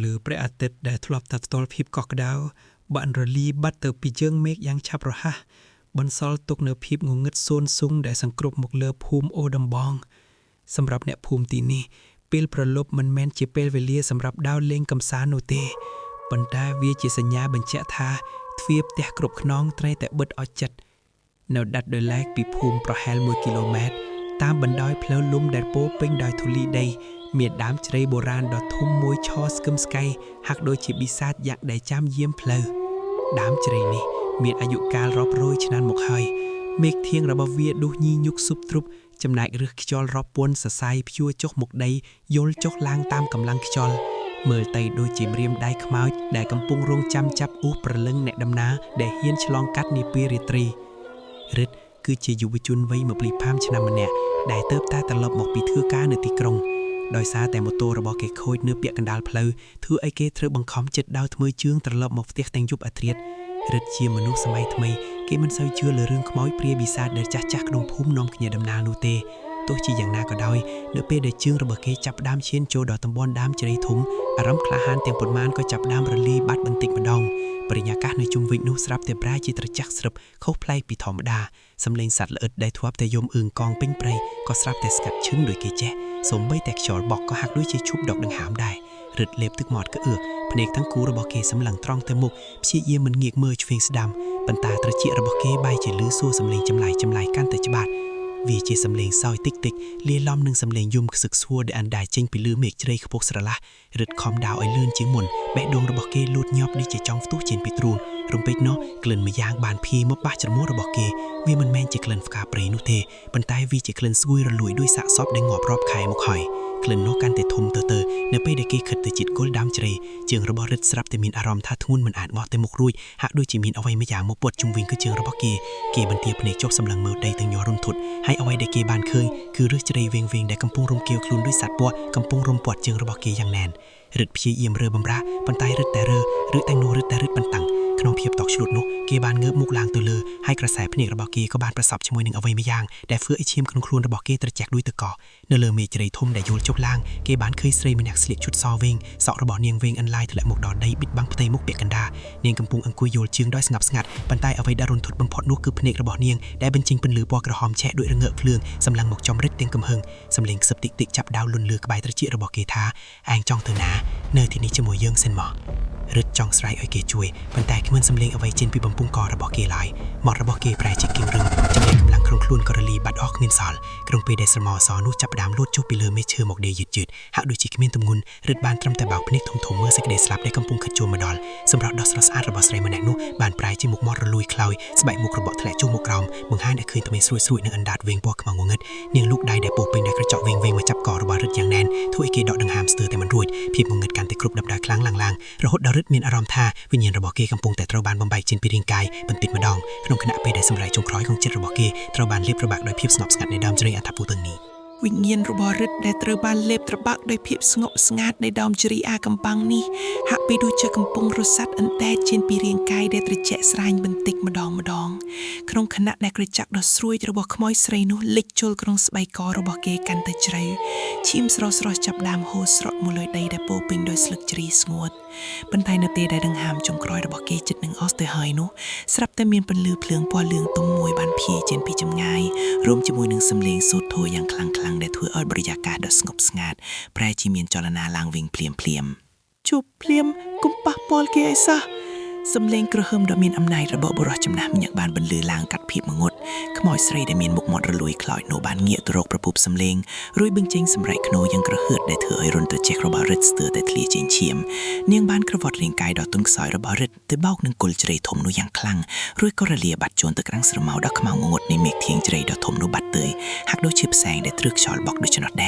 ลือประอาทิตย์ได้ทลบตัดตอลพิบกอกดาวบันรลีบัตเตอร์ปีเจิงเมกยังชับระฮะบนซอลตกเนื้อพิบงงึดโซนซุงได้สังกรุบหมกเลือภูมิโอดำบองสำหรับเนี่ยภูมิตีนี้เปลประลบมันแมนจิเปลเวเลียสำหรับดาวเล็งกำซาโนเตบรรดาวิจิสัญญาบัญเจธาทวีปเตะกรบขน้องไตรแต่เบิดอจัดแนวดัดโดยแลกปีภูมิประแฮล1กิโลเมตรตามบันดอยเพลลุ่มแดดโป๊เป่งดอยทุลีใดเมียดดามเจริโบราณดอทุ่มมวยชอสกึมสไกหักโดยจิบิซาดอยากได้จามเยี่ยมเพลดามเจรินี้เมียดอายุการรอบโรยชนันหมกหอยเมฆเทียงระบเวียดูยียุกซุบทรุบจำนายเรือขจรรอบปวนสะไซพิวจกหมกใดโยลจกลางตามกำลังขจรเมื่อไตโดยจิมเรียมได้ขมายได้กำปุงรงจำจับอุประลึงแนดำนาได้เฮียนฉลองกัดนิปีริตรีฤทธิ์คือจะอยู่วิจุนไว้เมื่อปลีพามชนะมันเนี่ยได้เติบตาตลบหมกปีเทือก้าเนื้อตีกรงโดยซาแต่โมโตระบเกโคยเนื้อเปียกันดาลเพลย์ถือไอเกเธอบังคับจิตดาวทมือเชื่องตลบหมกเตียกแตงยุบอัตรีฤทธิ์เชียมนุษย์สมัยทำไมเกมันเศร้าเชื่อเลยเรื่องขมายเปรียบิซาเดือดจักนงพุ่มนมขยะดำนาลูเตตัวจีอย่างนาก็ได้เนื้อเปเดเชื่องระเบิดเกจับดามเชียนโจดอตำบอลดามเจริทุมอารมณ์คลาหันเตียงปนมานก็จับดามระลีบัดบันติกมาดองปริญญาการในจุมวินุสรับแต่ปลายจิตรจักสรุปเขาเพลย์ปีธรรมดาสำเร็จสัตว์ละเอิดได้ทวับแต่ยมอึ่งกองเป้งเปรย์ก็สรับแต่สกัดชึ้งโดยเกเจสมใบแตกฉอดบอกก็หักด้วยเชชุบดอกดังหามได้รึดเล็บตึกหมอดก็เอือกพเนกทั้งกูระบอกเกสำหลังตรองแต่มุกชี้เยี่ยมมันเงียกเมื่อชเฟงสดำปันตาตระเจียระบอกเกใบเจลือสู้สำเร็จจำไหลกันแต่จบาดวีเจสำเร็จซอยติ๊กเลียล้อมหนึ่งสำเร็จยุ่มศึกซัวได้อันใดเจงไปลือเมกเจริขบกสระละรึดคอมดาวไอเลื่อนจิงหมุนแบะดวงระบอกเกลูดยอบดิเจจองตู้เจนไปตรูนรุมไปเนาะเกลื่อนมายางบานพีมบบ้าจระมัวระบอกเกวีมันแมนเจเกลื่อนฟกาเปรนุเทปันตายวีเจเกลื่อนซุยระลุยด้วยสะซอบได้งอบรอบไข่มกหอยเกลื่อนนกกันแต่ทมเตอเนไปเดเกขัดแต่จิตก้นดำเจริเจียงระบอรึดสรับแต่มีอารมณ์ท่าทุ่นมันอาจงอแต่มกรุ่ยหักด้วยจิมินเอาไว้ไม่อยางมกปวดจุงวิงคือเจียงระบอเกบันเตียพเนจกสำลังเมื่อใดตึงยอรุนถุดให้เอาไว้เดเกบานเคยคือเรื่องเจริเวงได้กำปุงรมเกลียวคลุนด้วยสัตว์ปัวกำปุงรมปวดเจียงระบอเกอย่างแน่นรึดพี่เยี่ยมเรือบำระปันไตรึดแต่เรือหรือแตงโนรึดแต่รึดปันตังขนมเพียบตอกฉลุดนกเกบานเงือบมุกลางตัวเลอให้กระแสพเนกระบอกเกก็บานประสอบชมวยหนึ่งเอาไว้ไม่ย่างแต่เฟื่อไอเชียมขนมครูนระบอกเกตระแจกด้วยตะกอเนเลอเมจเรทมได้โยนจกล่างเกบานเคยเสยมันอยากเสียชุดซอเวงเสาะระบอกเนียงเวงอันไล่ถละหมกดอนได้บิดบังพเตมุกเปียกันดาเนียงกำปุงอังกุยโยนเชืองด้อยสงับสงัดปันไตเอาไว้ดารุนถุดบำพอดนกคือพเนกระบอกเนียงได้บรรจิงเป็นหรือปอกระหอมแฉะด้วยระเงอะเพลืองสำลังหมกจอมริดเตียงกำเฮงสำเร็งสติจับดาวลุนเลือกใบตระเจียระบอกเกทาแองจองเถนาเนยที่นี้จะมวยเยื่องเส้นหมอรึดจองสไลด์ไอเกจวยปันแต่ขึ้นมันสำเร็งเอาไว้เจนปีบำปุงกอระบอกเกลายหมอระบอกเกแปรจิกเก่งรึงจำเร็งกำลังครุ่นคลุนกรลีบัดออกเงินสอลกรงไปเดสมอสอนูจับดามลูดจุบไปเลยไม่เชื่อหมกเดยยืดหักดูจิกเมียนตมงุนรึดบานตรำแต่เบาพนิกถมเมื่อสักเดสลับได้กำปุงขจวมาดอลสำหรับดอสรัสอาร์ระบอกสไลด์มันแหนนูบานปลายจิมุกมอดระลุยคลอยสบายมุกระบอกแถลจูมุกรอมมึงห้าได้คืนทำไมสวยๆในอันดาดเวงปอกขมังงเงิดเนียงลูกได้ได้ปูเป็นได้กระเจาะเวงมาจับก่อระบารึดอย่างแน่นทุ่ไอเกดอกดังฮามสเตอร์แต่มันรวยพีบงเงิดกันแต่กรุบดับดาครั้งลางๆระหดดารึดเมียนอารมณ์ท่าวิญญาณระบอกเกกำปงแต่ตราบานบำไบจินปีริงกายบันติดมาดองขนมขณะไปได้สำไรจงคล้อยของเจ็ดระบอกเกตราบานเล็บระบากโดยเพียบสงบสงัดในดอมจริยอัฐปูตึงนี้วิญญาณระบริดได้ตระบานเล็บตระบักโดยเพียบสงบสงัดในดอมจริยากำปังนี้หักไปดูเจอกำปงรสสัตอันแต่เจนปีเรียงกายได้ตระเจสรายบันติกมาดองขนมขณะในกระจักดอสรุยระบอกขมอยสไรนุลิกโจลกรงสบายกอระบอกเกกันแต่เจริญชิมสรอจับดามโฮสรดมูลอยได้โปปิงโดยสลึกจรีสงวดบรรทายนาเตได้ดังหามจงครอยระบอกเกจิตหนึ่งออสเตอร์ไฮนุสรับแต่เมียนเป็นลือเพลืองปอเลืองต้มมวยบานพีเจนพีจำง่ายรวมจมวยหนึ่งสำเลียงสุดโทยังคลังได้ถวยออดบริยากาศดสงบสงัดแปรจีเมียนจรณาลางวิงเพลียมจูบเพลียมกุมปะปอลเกไอซะสำเลียงกระเฮิมดมีนอำนายระเบิดบรอจำนำมีอยากบานบรรลือลางกัดพีบมงดขมอยสรีได้เมียนมุกหมดระลุยคลอยโนบานเงียตรกประปุบสำเลียงรุยบึงเจงสำไรขโนยังกระเฮือดได้เถอให้รนตะเจกระบาริดสเตอร์แต่ทลีเจงเชียมเนียงบานกระวอดเรียงกายดอตึงซอยระบาริดแต่เบ้าหนึ่งกุลเจริญถมนุยังคลั่งรุยก็ระเลียบัดโจนตะกรังสระเมาดักขมางงดในเมฆเทียงเจริญดอถมนุบัดเตยหักโดยชิบแสงได้ตรึกชอลบอกโดยชนดแด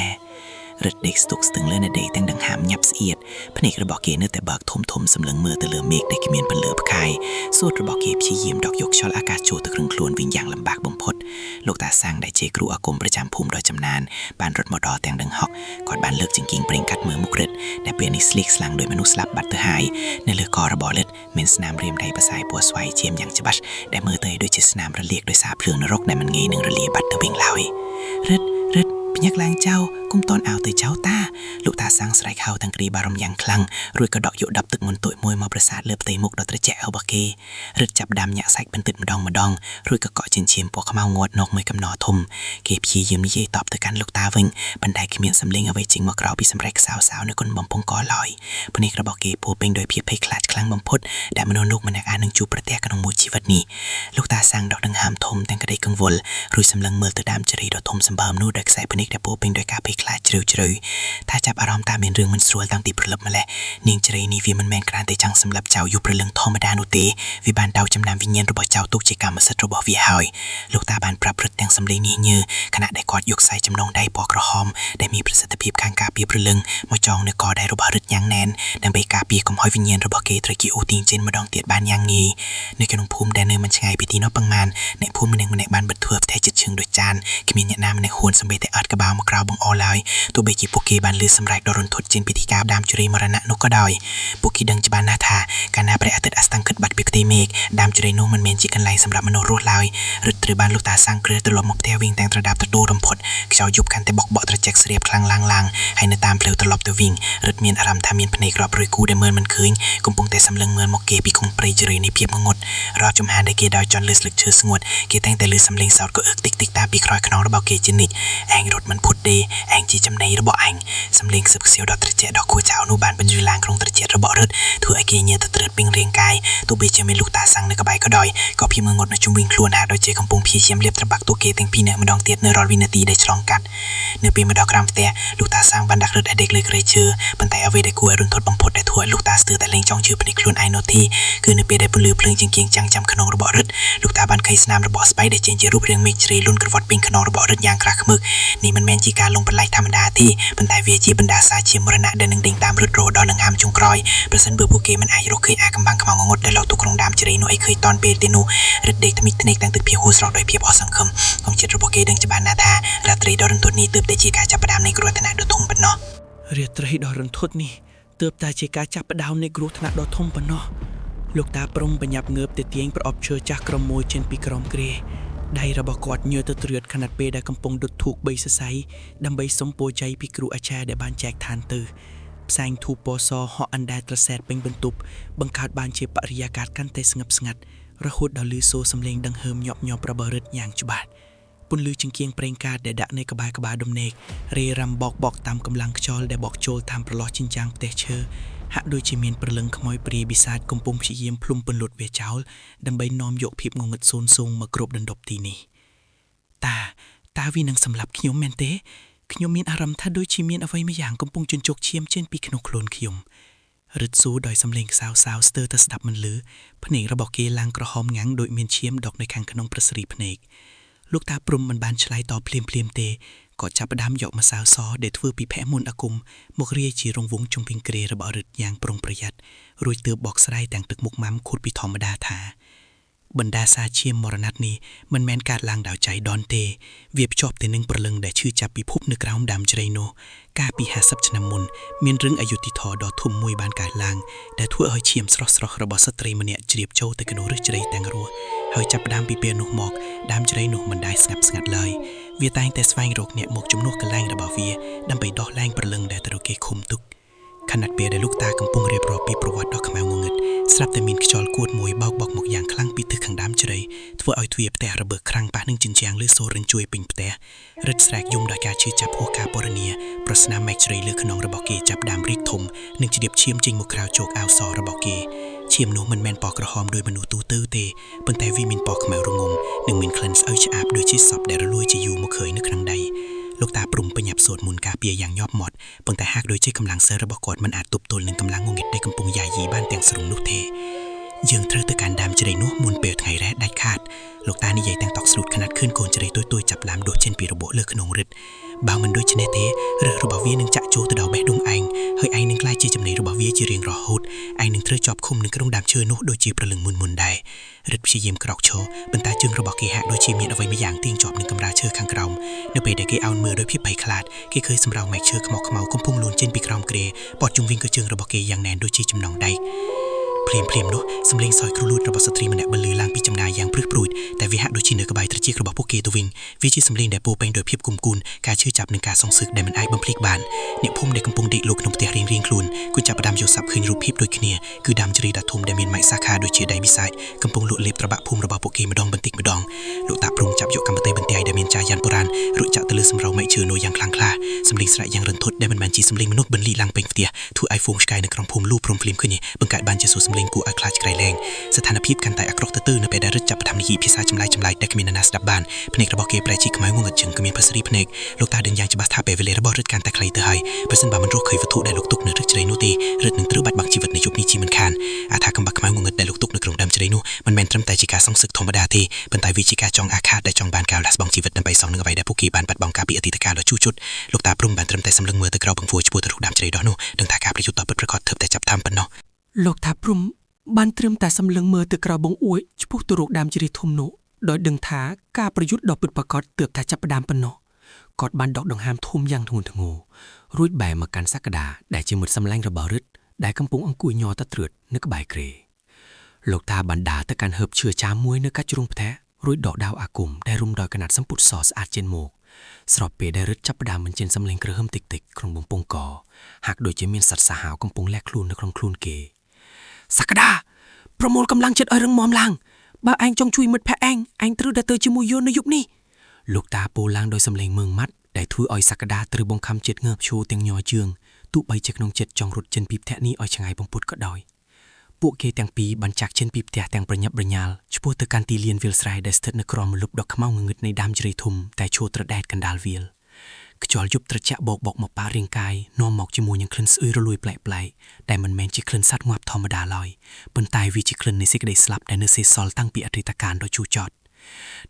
รัดเด็กสตุกสตึงเลื่อนเดย์ตั้งดังหามยับเสียดพเนกระบอกเกเนื้อแต่บักทมสำเลืองเมื่อตะเลือเมฆได้ขมีนเป็นเลือพคายสวดระบอกเก็บชี้ยิ้มดอกยกชอลอากาศโจตะครึ่งคลวนวิ่งอย่างลำบากบ่มพดโลกตาสร้างได้เจกรูอากรมประจำภูมิโดยจำนานบานรถมอดอแต่งดังฮอกกอดบานเลิกจิงกิงเปล่งกัดมือมุกเร็ดแต่เปลี่ยนนิสลิกสลังโดยมนุษย์ลับบัตเตอร์ไฮในเลือกอระบอเล็ดเมนสนามเรียมได้ประสายปัวสไวเจียมอย่างจะบัชได้มือเตยโดยเจสนามระเลียกโดยสาเพลิงนรกในมันเงยหนึ่งระเลียบัตเตอร์วิ่งลอยเร็ดพยักลางเจ้า គុំតនអោទៅចៅតាលោកតាសាំងស្រែកហៅទាំងគ្រីបារម្ភយ៉ាងខ្លាំងរួចក៏ដកយកដបទឹកមុនទួយមួយមកប្រសាទលើផ្ទៃមុខដ៏ត្រជាក់របស់គេរឹតចាប់ដាំញាក់សាច់បន្តិចម្ដងរួចក៏កក់ចិញ្ចៀមពណ៌ខ្មៅងត់នកមួយកំណោធំគេព្យាយាមនិយាយតបទៅកាន់លោកតាវិញប៉ុន្តែគ្មានសំឡេងអ្វីចេញមកក្រៅពីសម្រែកសៅៗនៅគុនបំពង់កឡើយភ្នែករបស់គេពោពេញដោយភាពភ័យខ្លាចខ្លាំងបំផុតដែលមនុស្សលោកម្នាក់អាចនឹងជួបប្រទះក្នុងមួយជីវិតនេះលោកតាសាំងដកដង្ហើមធំទាំងក្តីកង្វល់រួចសម្លឹងមើលទៅដើមជ្រៃដ៏ធំសម្បើមនោះដោយខ្សែភ្នែកដែលពោពេញដោយការភ័យខ្លាចជ្រៅថាចាប់អារម្មណ៍ថាមានរឿងមិនស្រួលតាំងពីព្រលឹកម្ល៉េះនាងជ្រៃនេះវាមិនមែនគ្រាន់តែចង់សម្លាប់ចៅយុព្រលឹងធម្មតានោះទេវាបានដៅចំណាំវិញ្ញាណរបស់ចៅទុកជាកម្មសិទ្ធិរបស់វាហើយលោកតាបានប្រាប់ព្រឹត្តទាំងសម្លេងនេះញើខណៈដែលគាត់យកខ្សែចំណងដៃពណ៌ក្រហមដែលមានប្រសិទ្ធភាពខាងការពារព្រលឹងមកចងនៅកដៃរបស់រឹតយ៉ាងណែនដើម្បីការពារកុំឲ្យវិញ្ញាណរបស់គេត្រូវគេអូសទាញចេញម្ដងទៀតបានយ៉ាងងាយនៅក្នុងភូមិដែលនៅមិនឆ្ងាយពីទីនោះប៉ុន្មានអ្នកភូមិម្នាក់បានបិទធ្វើផ្ទះជិតជើងដូចចានគ្មានអ្នកណាម្នាក់ហ៊ានសម្បីតែអត់ក្បាលមកក្រៅបង្អល់ឡើយទោះបីជាពួកគេបានលឺសម្រែកដ៏រន្ធត់ចេញពីទីការដើមជ្រៃមរណៈនោះក៏ដោយពួកគេដឹងច្បាស់ណាស់ថាកាលណាព្រះអាទិត្យអស្តង្គិតបាត់ពីផ្ទៃមេឃដើមជ្រៃនោះមិនមែនជាកន្លែងសម្រាប់មនុស្សរស់ឡើយរឹតត្រូវបានលោកតាសាំងគ្រើត្រឡប់មកផ្ទះវិញទាំងត្រដាបត្រដួលរំភត់ខ្យល់យប់កាន់តែបក់បកត្រជាក់ស្រៀបខ្លាំងឡើងហើយនៅតាមផ្លូវត្រឡប់ទៅវិញរឹតមានអារម្មណ៍ថាមានភ្នែករាប់រយគូដែលមើលមិនឃើញកំពុងតែសម្លឹងមើលមកគេពីគុំព្រៃជ្រៃនៃភាពងងឹតរាល់ចំហានដែលគេដើរចន់លើស្លឹកឈើស្ងួតគេតែងតែឮសំឡេងសោតក៏អឹកតិចតាមពីក្រោយខ្នងរបស់គេជានិច្ចឯងរត់មិនផុតទេឯងជាចំណីរបស់ឯងសំឡេងខ្សឹបខ្សៀវដ៏ត្រជាក់ដ៏គួរចៅនោះបានបញ្ជូរឡើងក្នុងត្រចៀករបស់រឹតធ្វើឲ្យគេញើសទៅត្រើតពេញរាងកាយទោះបីជាមានលោកតាសាំងនៅក្បែរក៏ដោយក៏ភាពងងឹតនៅជុំវិញខ្លួនហាក់ដូចជាកំពុងព្យាយាមលាបត្របាក់ទូគេទាំងពីរនាក់ម្ដងទៀតនៅរាល់វិនាទីដែលឆ្លងកាត់នៅពេលមកដល់ក្រោមផ្ទះលោកតាសាំងបានដាក់រឹតឲ្យដេកលើគ្រែឈើប៉ុន្តែអ្វីដែលគួរឲ្យរន្ធត់បំផុតដែលធ្វើឲ្យលោកតាស្ទើរតែលែងចង់ជឿភ្នែកខ្លួនឯងនោះទេគឺនៅពេលដែលពន្លឺភ្លើងជាងចាំងក្នុងរបស់រឹតលោកតាបានឃើញស្នាមរបស់ស្បៃដែលចេញជារូបរាងមេឃជ្រៃលុនក្រវ៉ាត់ពេញក្នុងរបស់រឹតយ៉ាងក្រាស់ឃ្មឹកនេះមិនមែនជាការលងបន្លាចធម្មតាទេប៉ុន្តែវាជាបណ្ដាសាជាមរណៈដែលនឹងដេញតាមរឹតរហូតដល់ដង្ហើមចុងក្រោយប្រសិនបើពួកគេមិនអាចរកឃើញអាកំបាំងខ្មៅងងឹតដែលលោកទុកក្នុងដើមជ្រៃនោះឲ្យឃើញតាន់ពេលទេនោះរឹតដេកថ្មិចថ្នេកទាំងទឹកភៀវហួសស្រស់ដោយភាពអស់សង្ឃឹមកុំចិត្តរបស់គេដឹងច្បាស់ណាស់ថារាត្រីដ៏រន្ធត់នេះទើបតែជាការចាប់ផ្ដើមនៃគ្រោះថ្នាក់ដ៏ធំប៉ុណ្ណោះរាត្រីដ៏រន្ធត់នេះទើបតែជាការចាប់ផ្ដើមនៃគ្រោះថ្នាក់ដ៏ធំប៉ុណ្ណោះលោកតាព្រំបញ្ញាប់ងើបទៅទាញប្រអប់ឈើចាស់ក្រុមមួយចេញពីក្រោមគ្រែដៃរបស់គាត់ញើសទៅត្រៀតខណៈពេលដែលកំពុងដុតធូប3សរសៃដើម្បីសុំពរជ័យពីគ្រូអាចារ្យដែលបានចែកឋានទៅផ្សែងធូបពណ៌សហក់អណ្ដែតត្រសែតពេញបន្ទប់បង្កើតបានជាបរិយាកាសកាន់តែស្ងប់ស្ងាត់រហូតដល់ឮសូរសំឡេងដង្ហើមញាប់ញ័ររបស់រឹតយ៉ាងច្បាស់ពន្លឺចង្គៀងប្រេងកាតដែលដាក់នៅក្បែរដំណេករេរ៉ាំបកតាមកម្លាំងខ្យល់ដែលបកចូលតាមប្រឡោះចិញ្ចាំងផ្ទះឈើហាក់ដូចជាមានព្រលឹងខ្មោចព្រាយបិសាចកំពុងព្យាយាមផ្លុំពន្លត់វាចោលដើម្បីនាំយកភាពងងឹតសូន្យសូងមកគ្របដណ្ដប់ទីនេះតាវានឹងសម្លាប់ខ្ញុំមែនទេខ្ញុំមានអារម្មណ៍ថាដូចជាមានអ្វីមួយយ៉ាងកំពុងជញ្ជក់ឈាមចេញពីក្នុងខ្លួនខ្ញុំរឹតស៊ូដោយសំឡេងខ្សៅស្ទើរតែស្ដាប់មិនឮភ្នែករបស់គេឡើងក្រហមងាំងដូចមានឈាមដកនៅខាងក្នុងប្រស្រីភ្នែកលោកតាព្រំមិនបានឆ្លើយតបភ្លាមទេក៏ចាប់ផ្ដើមយកម្សៅសដែលធ្វើពីភ័ក្រមុនអាគមមករាយជារង្វង់ជុំវិញគ្រែរបស់រឹតយ៉ាងប្រុងប្រយ័ត្នរួចទើបបកស្រាយទាំងទឹកមុខម៉ាំខូតពីធម្មតាថាបណ្ដាសាឈាមមរណៈនេះមិនមែនកើតឡើងដោយចៃដន្យទេវាភ្ជាប់ទៅនឹងព្រលឹងដែលឈឺចាប់ពិភពនៅក្រោមដើមជ្រៃនោះកាលពី50ឆ្នាំមុនមានរឿងអយុត្តិធម៌ដ៏ធំមួយបានកើតឡើងដែលធ្វើឲ្យឈាមស្រស់របស់ស្ត្រីម្នាក់ជ្រាបចូលទៅក្នុងឫសជ្រៃទាំងរស់ហើយចាប់ផ្ដើមពីពេលនោះមកដើមជ្រៃនោះមិនដែលស្ងាត់ឡើយវាតែងតែស្វែងរកអ្នកមកជំនួសកន្លែងរបស់វាដើម្បីដោះលែងព្រលឹងដែលត្រូវគេឃុំទុកខណៈពេលដែលលោកតាកំពុងរៀបរាប់ពីប្រវត្តិដ៏ខ្មៅងងឹតស្រាប់តែមានខ្យល់គួតមួយបោកមកយ៉ាងខ្លាំងពីទិសខាងដើមជ្រៃធ្វើឲ្យទ្វារផ្ទះរបើកខ្លាំងប៉ះនឹងជញ្ជាំងលើសូររញ្ជួយពេញផ្ទះរឹតស្រែកយំដោយការឈឺចាប់ហួសការពណ៌នាប្រស្នាមមែកជ្រៃលើខ្នងរបស់គេចាប់ដើមរីកធំនិងជ្រាបឈាមចេញមកក្រៅជោគអាវសរបស់គេឈាមនោះមិនមែនពណ៌ក្រហមដោយមនុស្សទូទៅទេប៉ុន្តែវាមានពណ៌ខ្មៅរងំនិងមានក្លិនស្អុយឆ្អាបដូចជាសពដែលរលួយជាយូរមកឃើញនៅក្នុងដីលោកតាព្រំបញ្ញាប់សូត្រមុនការពារយ៉ាងញាប់មាត់ប៉ុន្តែហាក់ដូចជាកម្លាំងសិលរបស់គាត់មិនអាចទប់ទល់នឹងកម្លាំងងងឹតដែលកំពុងយាយីបានទាំងស្រុងនោះទេយើងត្រូវទៅកាន់ដើមជ្រៃនោះមុនពេលថ្ងៃរ៉ែដាច់ខាតលោកតានិយាយទាំងតក់ស្លូតខណៈឃើញកូនជ្រៃទុយចាប់ឡាមដួសចេញពីរបួសលើក្នុងរឹតបើមិនដូចនេះទេឬរបស់វានឹងចាក់ចូលទៅដល់បេះដូងឯងហើយឯងនឹងក្លាយជាចំណីរបស់វាជារៀងរហូតឯងនឹងត្រូវជាប់ឃុំនៅក្នុងដើមឈើនោះដូចជាប្រលឹងមុនដែររឹតព្យាយាមក្រោកឈរប៉ុន្តែជើងរបស់គេហាក់ដូចជាមានអ្វីមួយយ៉ាងទាញជាប់នឹងកម្រាលឈើខាងក្រោមនៅពេលដែលគេអោនមើលដោយភាពភ័យខ្លាចគេឃើញសម្រោងមែកឈើខ្មៅកំពុងលូនចេញពីក្រោមគ្រែបត់ជុំវិញកជើងរបស់គេយ៉ាងណែនដូចជាចំណងដែក เพลียมនោះសម្លេងសอยគ្រូលួចរបស់ស្ត្រីម្នាក់បន្លឺឡើងពីចម្ងាយយ៉ាងព្រឹកព្រួយតែវាហាក់ដូចជានៅក្បែរត្រចៀករបស់ពួកគេទៅវិញវាជាសម្លេងដែលពោពេញដោយភាពគុំគួនការឈឺចាប់និងការសងសឹកដែលមិនអាចបំភ្លេចបានអ្នកភូមិដែលកំពុងដេកលក់ក្នុងផ្ទះរៀងខ្លួនគួរចាប់ផ្ដើមយកស័ព្ទឃើញរូបភាពដូចគ្នាគឺដើមជ្រៃដ៏ធំដែលមានម៉ែកសាខាដូចជាដៃវិសាចកំពុងលក់លេបត្របាក់ភូមិរបស់ពួកគេម្ដងបន្តិចម្ដងលោកតាព្រំចាប់យកកម្មវិធីបន្ទាយដែលមានចាយយ៉ាន់បុរាណរួចចាក់ទៅលើសម្រៅម៉ែកឈើនោះយ៉ាងខ្លាំងក្លាសម្លេងស្រែកយ៉ាងរន្ធត់ដែលមិនបានជាសម្លេងមនុស្សបន្លីឡើងពេញផ្ទះធ្វើឲ្យហ្វូងឆ្កែនៅក្នុងភូមិលូព្រមភ្លាមឃើញបង្កើតបានជាសួរសម្លេងគួរឲ្យខ្លាចក្រៃលែងស្ថានភាពកាន់តែអាក្រក់ទៅនៅពេលដែលរឹតចាប់ផ្ដើមនិយាយភាសាចម្លែកដែលគ្មានអ្នកណាស្ដាប់បានភ្នែករបស់គេប្រែជាខ្មៅងងឹតជើងគ្មានភាសារីភ្នែកលោកតាដឹងយ៉ាងច្បាស់ថាពេលវេលារបស់រឹតកាន់តែខ្លីទៅហើយបើសិនបើមិនរកឃើញវត្ថុដែលលោកទុកនៅរឹតជ្រៃនោះទេរឹតនឹងត្រូវបាត់បង់ជីវិតនៅយប់នេះជាមិនខានអាថាកំបាក់ខ្មៅងងឹតដែលលោកទុកនៅក្នុងដើមជ្រៃនោះមិនមែនត្រឹមតែជាការសងសឹកធម្មតាទេប៉ុន្តែវាជាការចងអាឃាតដែលចង់បានការលះបង់ជីវិតដើម្បីសងនឹងអ្វីដែលពួកគេបានបាត់បង់កាលពីអតីតកាលដ៏ជូរជុតលោកតាព្រំបានត្រឹមតែសម្លឹងមើលទៅក្រៅបង្គាឆ្ពោះទៅរកដើមជ្រៃនោះដឹងថាការប្រយុទ្ធតពិតប្រាកដទើបតែចាប់តាមប៉ុណ្ណោះលោកតាព្រំបានត្រឹមតែសម្លឹងមើលទៅក្រៅបង្អួយឆ្ពោះទៅរកដើមជ្រៃធំនោះដោយដឹងថាការប្រយុទ្ធដ៏ពិតប្រាកដទើបតែចាប់ផ្ដើមប៉ុណ្ណោះគាត់បានដកដង្ហើមធំយ៉ាងធ្ងន់ធ្ងររួចបែរមកកាន់សក្តាដែលជាមិត្តសម្លាញ់របស់រឹតដែលកំពុងអង្គុយញ័រតត្រឿតនៅក្បែរគ្រែលោកតាបានដើរទៅកាន់ហឺបឈើចាមមួយនៅកាច់ជ្រុងផ្ទះរួចដកដាវអាគមដែលរុំដោយកណាត់សម្ពុតសស្អាតចេញមកស្របពេលដែលរឹតចាប់ផ្ដើមបញ្ចេញសម្លេងក្រហមតិចក្នុងបំពង់កហាក់ដូចជាមានសត្វសាហាវកំពុងលាក់ខ្លួននៅក្នុងខ្លួនគេសក្តាប្រមូលកម្លាំងចិត្តឲ្យរឹងមាំឡើងបើឯងចង់ជួយមិត្តភក្តិឯងត្រូវទៅជាមួយយន្តនៅយប់នេះលោកតាពោលឡើងដោយសម្លេងមើងម៉ាត់ដែលធ្វើឲ្យសក្តាត្រូវបង្ខំចិត្តងើបឈរទាំងញ័រជើងទោះបីជាក្នុងចិត្តចង់រត់ចេញពីផ្ទះនេះឲ្យឆ្ងាយបំផុតក៏ដោយពួកគេទាំងពីរបានចាក់ចេញពីផ្ទះទាំងប្រញាប់ប្រញាល់ឆ្ពោះទៅកាន់ទីលានវាលស្រែដែលស្ថិតនៅក្រោមម្លប់ដ៏ខ្មៅងងឹតនៃដើមជ្រៃធំតែឈរត្រដែតកណ្ដាលវាលខ្យល់យប់ត្រជាក់បោកមកប៉ារាងកាយនាំមកជាមួយនឹងក្លិនស្អុយរលួយប្លែកដែលមិនមែនជាក្លិនសត្វងាប់ធម្មតាឡើយប៉ុន្តែវាជាក្លិននៃសេចក្តីស្លាប់ដែលនៅសេសសល់តាំងពីអតីតកាលដ៏ជូរចត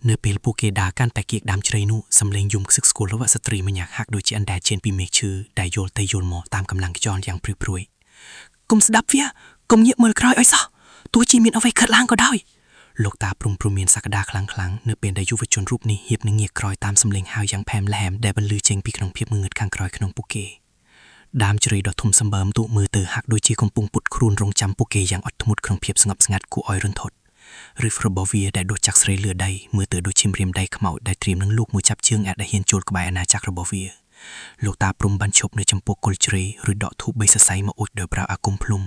់នៅពេលពួកគេដើរកាន់តែគៀកដើមជ្រៃនោះសម្លេងយំខ្សឹកស្គល់របស់ស្ត្រីម្នាក់ហាក់ដូចជាអណ្ដែតចេញពីមេឃឈើដែលយល់ទៅយល់មកតាមកម្លាំងខ្យល់យ៉ាងព្រឺព្រួយកុំស្ដាប់វាកុំងាកមើលក្រោយឲ្យសោះទោះជាមានអ្វីកើតឡើងក៏ដោយលោកតាព្រំមានសក្តាខ្លាំងនៅពេលដែលយុវជនរូបនេះហៀបនឹងងាកក្រោយតាមសម្លេងហៅយ៉ាងផែមល្ហែមដែលបន្លឺចេញពីក្នុងភាពងងឹតខាងក្រោយក្នុងពួកគេដើមជ្រៃដ៏ធំសម្បើមទូមើលទៅហាក់ដូចជាកំពុងពុតខ្លួនរងចាំពួកគេយ៉ាងអត់ធ្មត់ក្នុងភាពស្ងប់ស្ងាត់គួរឲ្យរន្ធត់ឬរបស់វាដែលដូចចាក់ស្រីលឿដីមើលទៅដូចជាម្រាមដៃខ្មោចដែលត្រៀមនឹងលូកមួយចាប់ជើងអាចដែលហ៊ានចូលក្បែរអាណាចក្ររបស់វាលោកតាព្រំបានឈប់នៅចំពោះគល់ជ្រៃឬដកធូបបីសរសៃមកអ៊ុចដោយប្រើអាគមភ្លុំ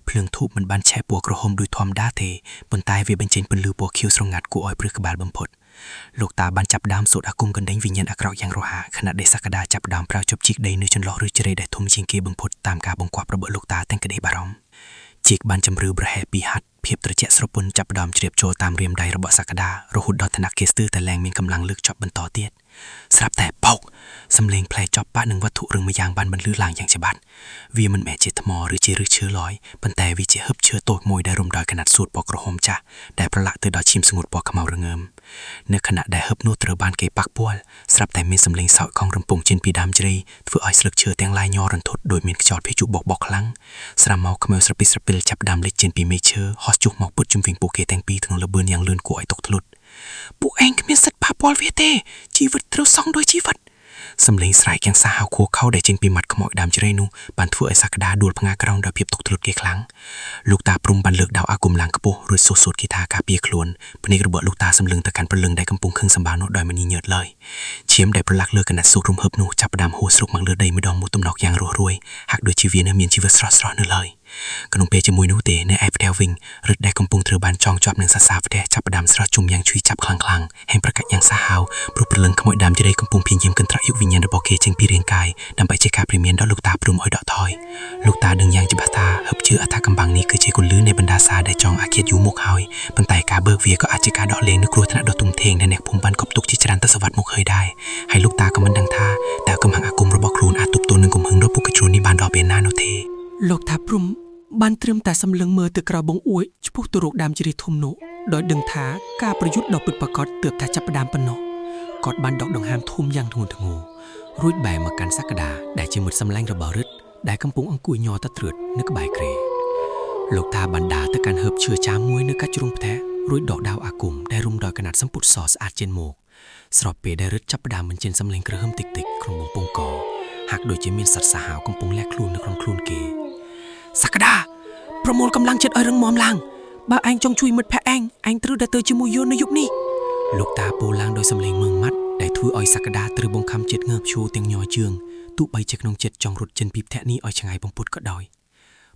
ភ្លើងធូបមិនបានឆេះពណ៌ក្រហមដូចធម្មតាទេប៉ុន្តែវាបញ្ចេញពន្លឺពណ៌ខៀវស្រងាត់គួរឲ្យព្រឺក្បាលបំផុតលោកតាបានចាប់ដើមសូត្រអាគមកណ្ដេញវិញ្ញាណអាក្រក់យ៉ាងរហ័សខណៈដែលសក្តាចាប់ដើមប្រើជប់ជីកដីនៅចន្លោះឬជ្រៃដែលធំជាងគេបំផុតតាមការបង្គាប់របស់លោកតាទាំងក្តីបារម្ភជីកបានជម្រៅប្រហែលពីហាត់ភាពត្រជាក់ស្រពន់ចាប់ដើមជ្រាបចូលតាមរាមដៃរបស់សក្តារហូតដល់ថ្នាក់គេស្ទើរតែលែងមានកម្លាំងលើកចប់បន្តទៀតស្រាប់តែបោកសម្លេងផ្លែចប់បាក់នឹងវត្ថុរឹងម្យ៉ាងបានបន្លឺឡើងយ៉ាងច្បាស់វាមិនមែនជាថ្មឬជាឫសឈើឡើយប៉ុន្តែវាជាហឹបឈើតូចមួយដែលរុំដោយកណាត់សួតពណ៌ក្រហមចាស់ដែលប្រឡាក់ទៅដល់ឈាមស្ងួតពណ៌ខ្មៅរងើមនៅខណៈដែលហឹបនោះត្រូវបានគេប៉ះពាល់ស្រាប់តែមានសម្លេងសោកខំរំពងចេញពីដើមជ្រៃធ្វើឲ្យស្លឹកឈើទាំងឡាយញ័ររន្ធត់ដោយមានខ្យល់ភេជុបបកខ្លាំងស្រាមមកខ្មៅស្រពីស្រពិលចាប់ដើមលេចចេញពីមេឃឈើហោះចុះមកពុតជុំវិញពួកគេទាំងពីរក្នុងលបឿនយ៉ាងលឿនគួរឲ្យតកធ្លុតពួកឯងគ្មានសិទ្ធិប៉ះពាល់វាទេជីវិតត្រូវសង់ដោយជីវិតសម្លេងស្រែកយ៉ាងសាហាវខួរខោដែលចេញពីមាត់ខ្មោចដើមជ្រៃនោះបានធ្វើឲ្យសក្តាដួលផ្ងាក្រោមដោយភាពទុក្ខធ្លុតគេខ្លាំងលោកតាព្រំបានលើកដាវអាគមឡើងខ្ពស់រួចសូត្រគីថាការពារខ្លួនភ្នែករបស់លោកតាសម្លឹងទៅកាន់ព្រលឹងដែលកំពុងខឹងសម្បានោះដោយមិនញញើតឡើយឈាមដែលប្រឡាក់លើកណាត់សូត្ររំហឹបនោះចាប់ផ្ដើមហួរស្រុកមកលើដីម្ដងមួយទំនក់យ៉ាងរស់រួយហាក់ដូចជាវានៅមានជីវិតស្រស់ៗនៅឡើយក្នុងពេលជាមួយនោះទេនៅឯផ្ទះវិញរឹតដែលកំពុងត្រូវបានចងជាប់នឹងសាសាផ្ទះចាប់ផ្ដើមស្រស់ជុំយ៉ាងឈឺចាប់ខ្លាំងហើយប្រកាច់យ៉ាងសាហាវព្រោះព្រលឹងខ្មោចដើមជ្រៃកំពុងព្យាយាមកន្ត្រាក់យកវិញ្ញាណរបស់គេចេញពីរាងកាយដើម្បីជាការព្រាមានដល់លោកតាព្រំឲ្យដកថយលោកតាដឹងយ៉ាងច្បាស់ថាហឹបជើអថាកំបាំងនេះគឺជាគន្លឹះនៃបណ្ដាសាដែលចងអាឃាតយូរមកហើយប៉ុន្តែការបើកវាក៏អាចជាការដកលែងនូវគ្រោះថ្នាក់ដ៏ធំធេងដែលអ្នកភូមិបានកប់ទុកជាច្រើនទសវត្សរ៍មកហើយដែរហើយលោកតាក៏មិនដឹងថាតើកំហឹងអាគមរបស់ខ្លួនអាចទប់ទល់នឹងកំហឹងរបស់ពួកកជ្រុលនេះបានដល់ពេលណានោះទេលោកតាព្រំបានត្រឹមតែសម្លឹងមើលទៅក្រៅបង្អួយឆ្ពោះទៅរកដើមជ្រៃធំនោះដោយដឹងថាការប្រយុទ្ធដ៏ពិតប្រាកដទើបតែចាប់ផ្ដើមប៉ុណ្ណោះគាត់បានដកដង្ហើមធំយ៉ាងធ្ងន់ធ្ងររួចបែរមកកាន់សក្តាដែលជាមិត្តសម្លាញ់របស់រឹតដែលកំពុងអង្គុយញ័រតត្រឿតនៅក្បែរគ្រែលោកតាបានដើរទៅកាន់ហឺបឈើចាមមួយនៅកាច់ជ្រុងផ្ទះរួចដកដាវអាគមដែលរុំដោយកណាត់សម្ពុតសស្អាតចេញមកស្របពេលដែលរឹតចាប់ផ្ដើមបញ្ចេញសម្លេងក្រហមតិចក្នុងបំពង់កហាក់ដូចជាមានសត្វសាហាវកំពុងលាក់ខ្លួននៅក្នុងខ្លួនគេសក្តា ប្រមូលកម្លាំងចិត្តឲ្យរឹងមាំឡើងបើឯងចង់ជួយមិត្តភក្តិឯងត្រូវតែទៅជាមួយយន្តនៅយុគនេះលោកតាពោលឡើងដោយសំឡេងម៉ឺងម៉ាត់ដែលធ្វើឲ្យសក្តាត្រូវបង្ខំចិត្តងើបឈរទាំងញ័រជើងទោះបីជាក្នុងចិត្តចង់រត់ចេញពីផ្ទះនេះឲ្យឆ្ងាយបំផុតក៏ដោយ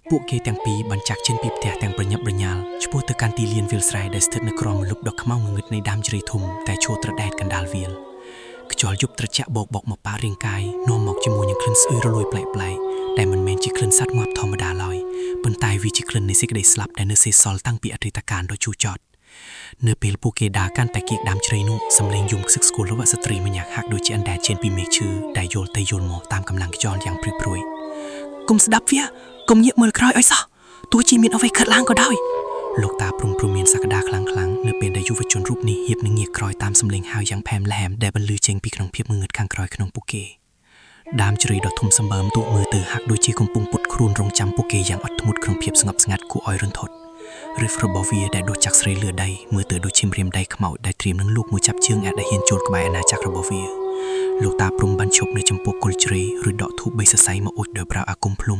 ពួកគេទាំងពីរបានចាក់ចេញពីផ្ទះទាំងប្រញាប់ប្រញាល់ឆ្ពោះទៅកាន់ទីលានវាលស្រែដែលស្ថិតនៅក្រោមម្លប់ដ៏ខ្មៅងងឹតនៃដើមជ្រៃធំតែឈរត្រដែតកណ្ដាលវាលខ្យល់យប់ត្រជាក់បោកមកប៉ារាងកាយនាំមកជាមួយនឹងក្លិនស្អុយរលួយប្លែកៗដែលមិនមែនជាក្លិនសត្វងាប់ធម្មតាឡើយប៉ុន្តែវាជាក្លិននៃសេចក្តីស្លាប់ដែលនៅសេសសល់តាំងពីអតីតកាលដ៏ជូរចត់នៅពេលពួកគេដើរកាន់តែគៀកដើមជ្រៃនោះសំឡេងយំខ្សឹកស្កួលរបស់ស្ត្រីម្នាក់ហាក់ដូចជាអណ្ដែតចេញពីមេឃឈើដែលយល់ទៅយល់មកតាមកម្លាំងខ្យល់យ៉ាងព្រួយព្រួយកុំស្ដាប់វាកុំងាកមើលក្រោយឲ្យសោះទោះជាមានអ្វីកើតឡើងក៏ដោយលោកតាព្រមមានសក្តាខ្លាំងនៅពេលដែលយុវជនរូបនេះហៀបនឹងងាកក្រោយតាមសំឡេងហៅយ៉ាងផែមល្ហែមដែលបន្លឺចេញពីក្នុងភាពងងឹតខាងក្រោយក្នុងពួកគេដើមជ្រៃដ៏ធំសម្បើមទូកមើលទៅហាក់ដូចជាកំពុងពុតខ្លួនរងចាំពួកគេយ៉ាងអត់ធ្មត់ក្នុងភាពស្ងប់ស្ងាត់គួរឲ្យរន្ធត់រិះរបស់វាដែលដូចចាក់ស្រីលឺដៃមើលទៅដូចជាម្រាមដៃខ្មោចដែលត្រៀមនឹងលូកមួយចាប់ជើងអាចដែលហ៊ានចូលក្បែរអាណាចក្ររបស់វាលោកតាព្រំបានឈប់នៅចំពោះគល់ជ្រៃឬដកធូបបីសរសៃមកអ៊ុចដោយប្រើអាគមភ្លុំ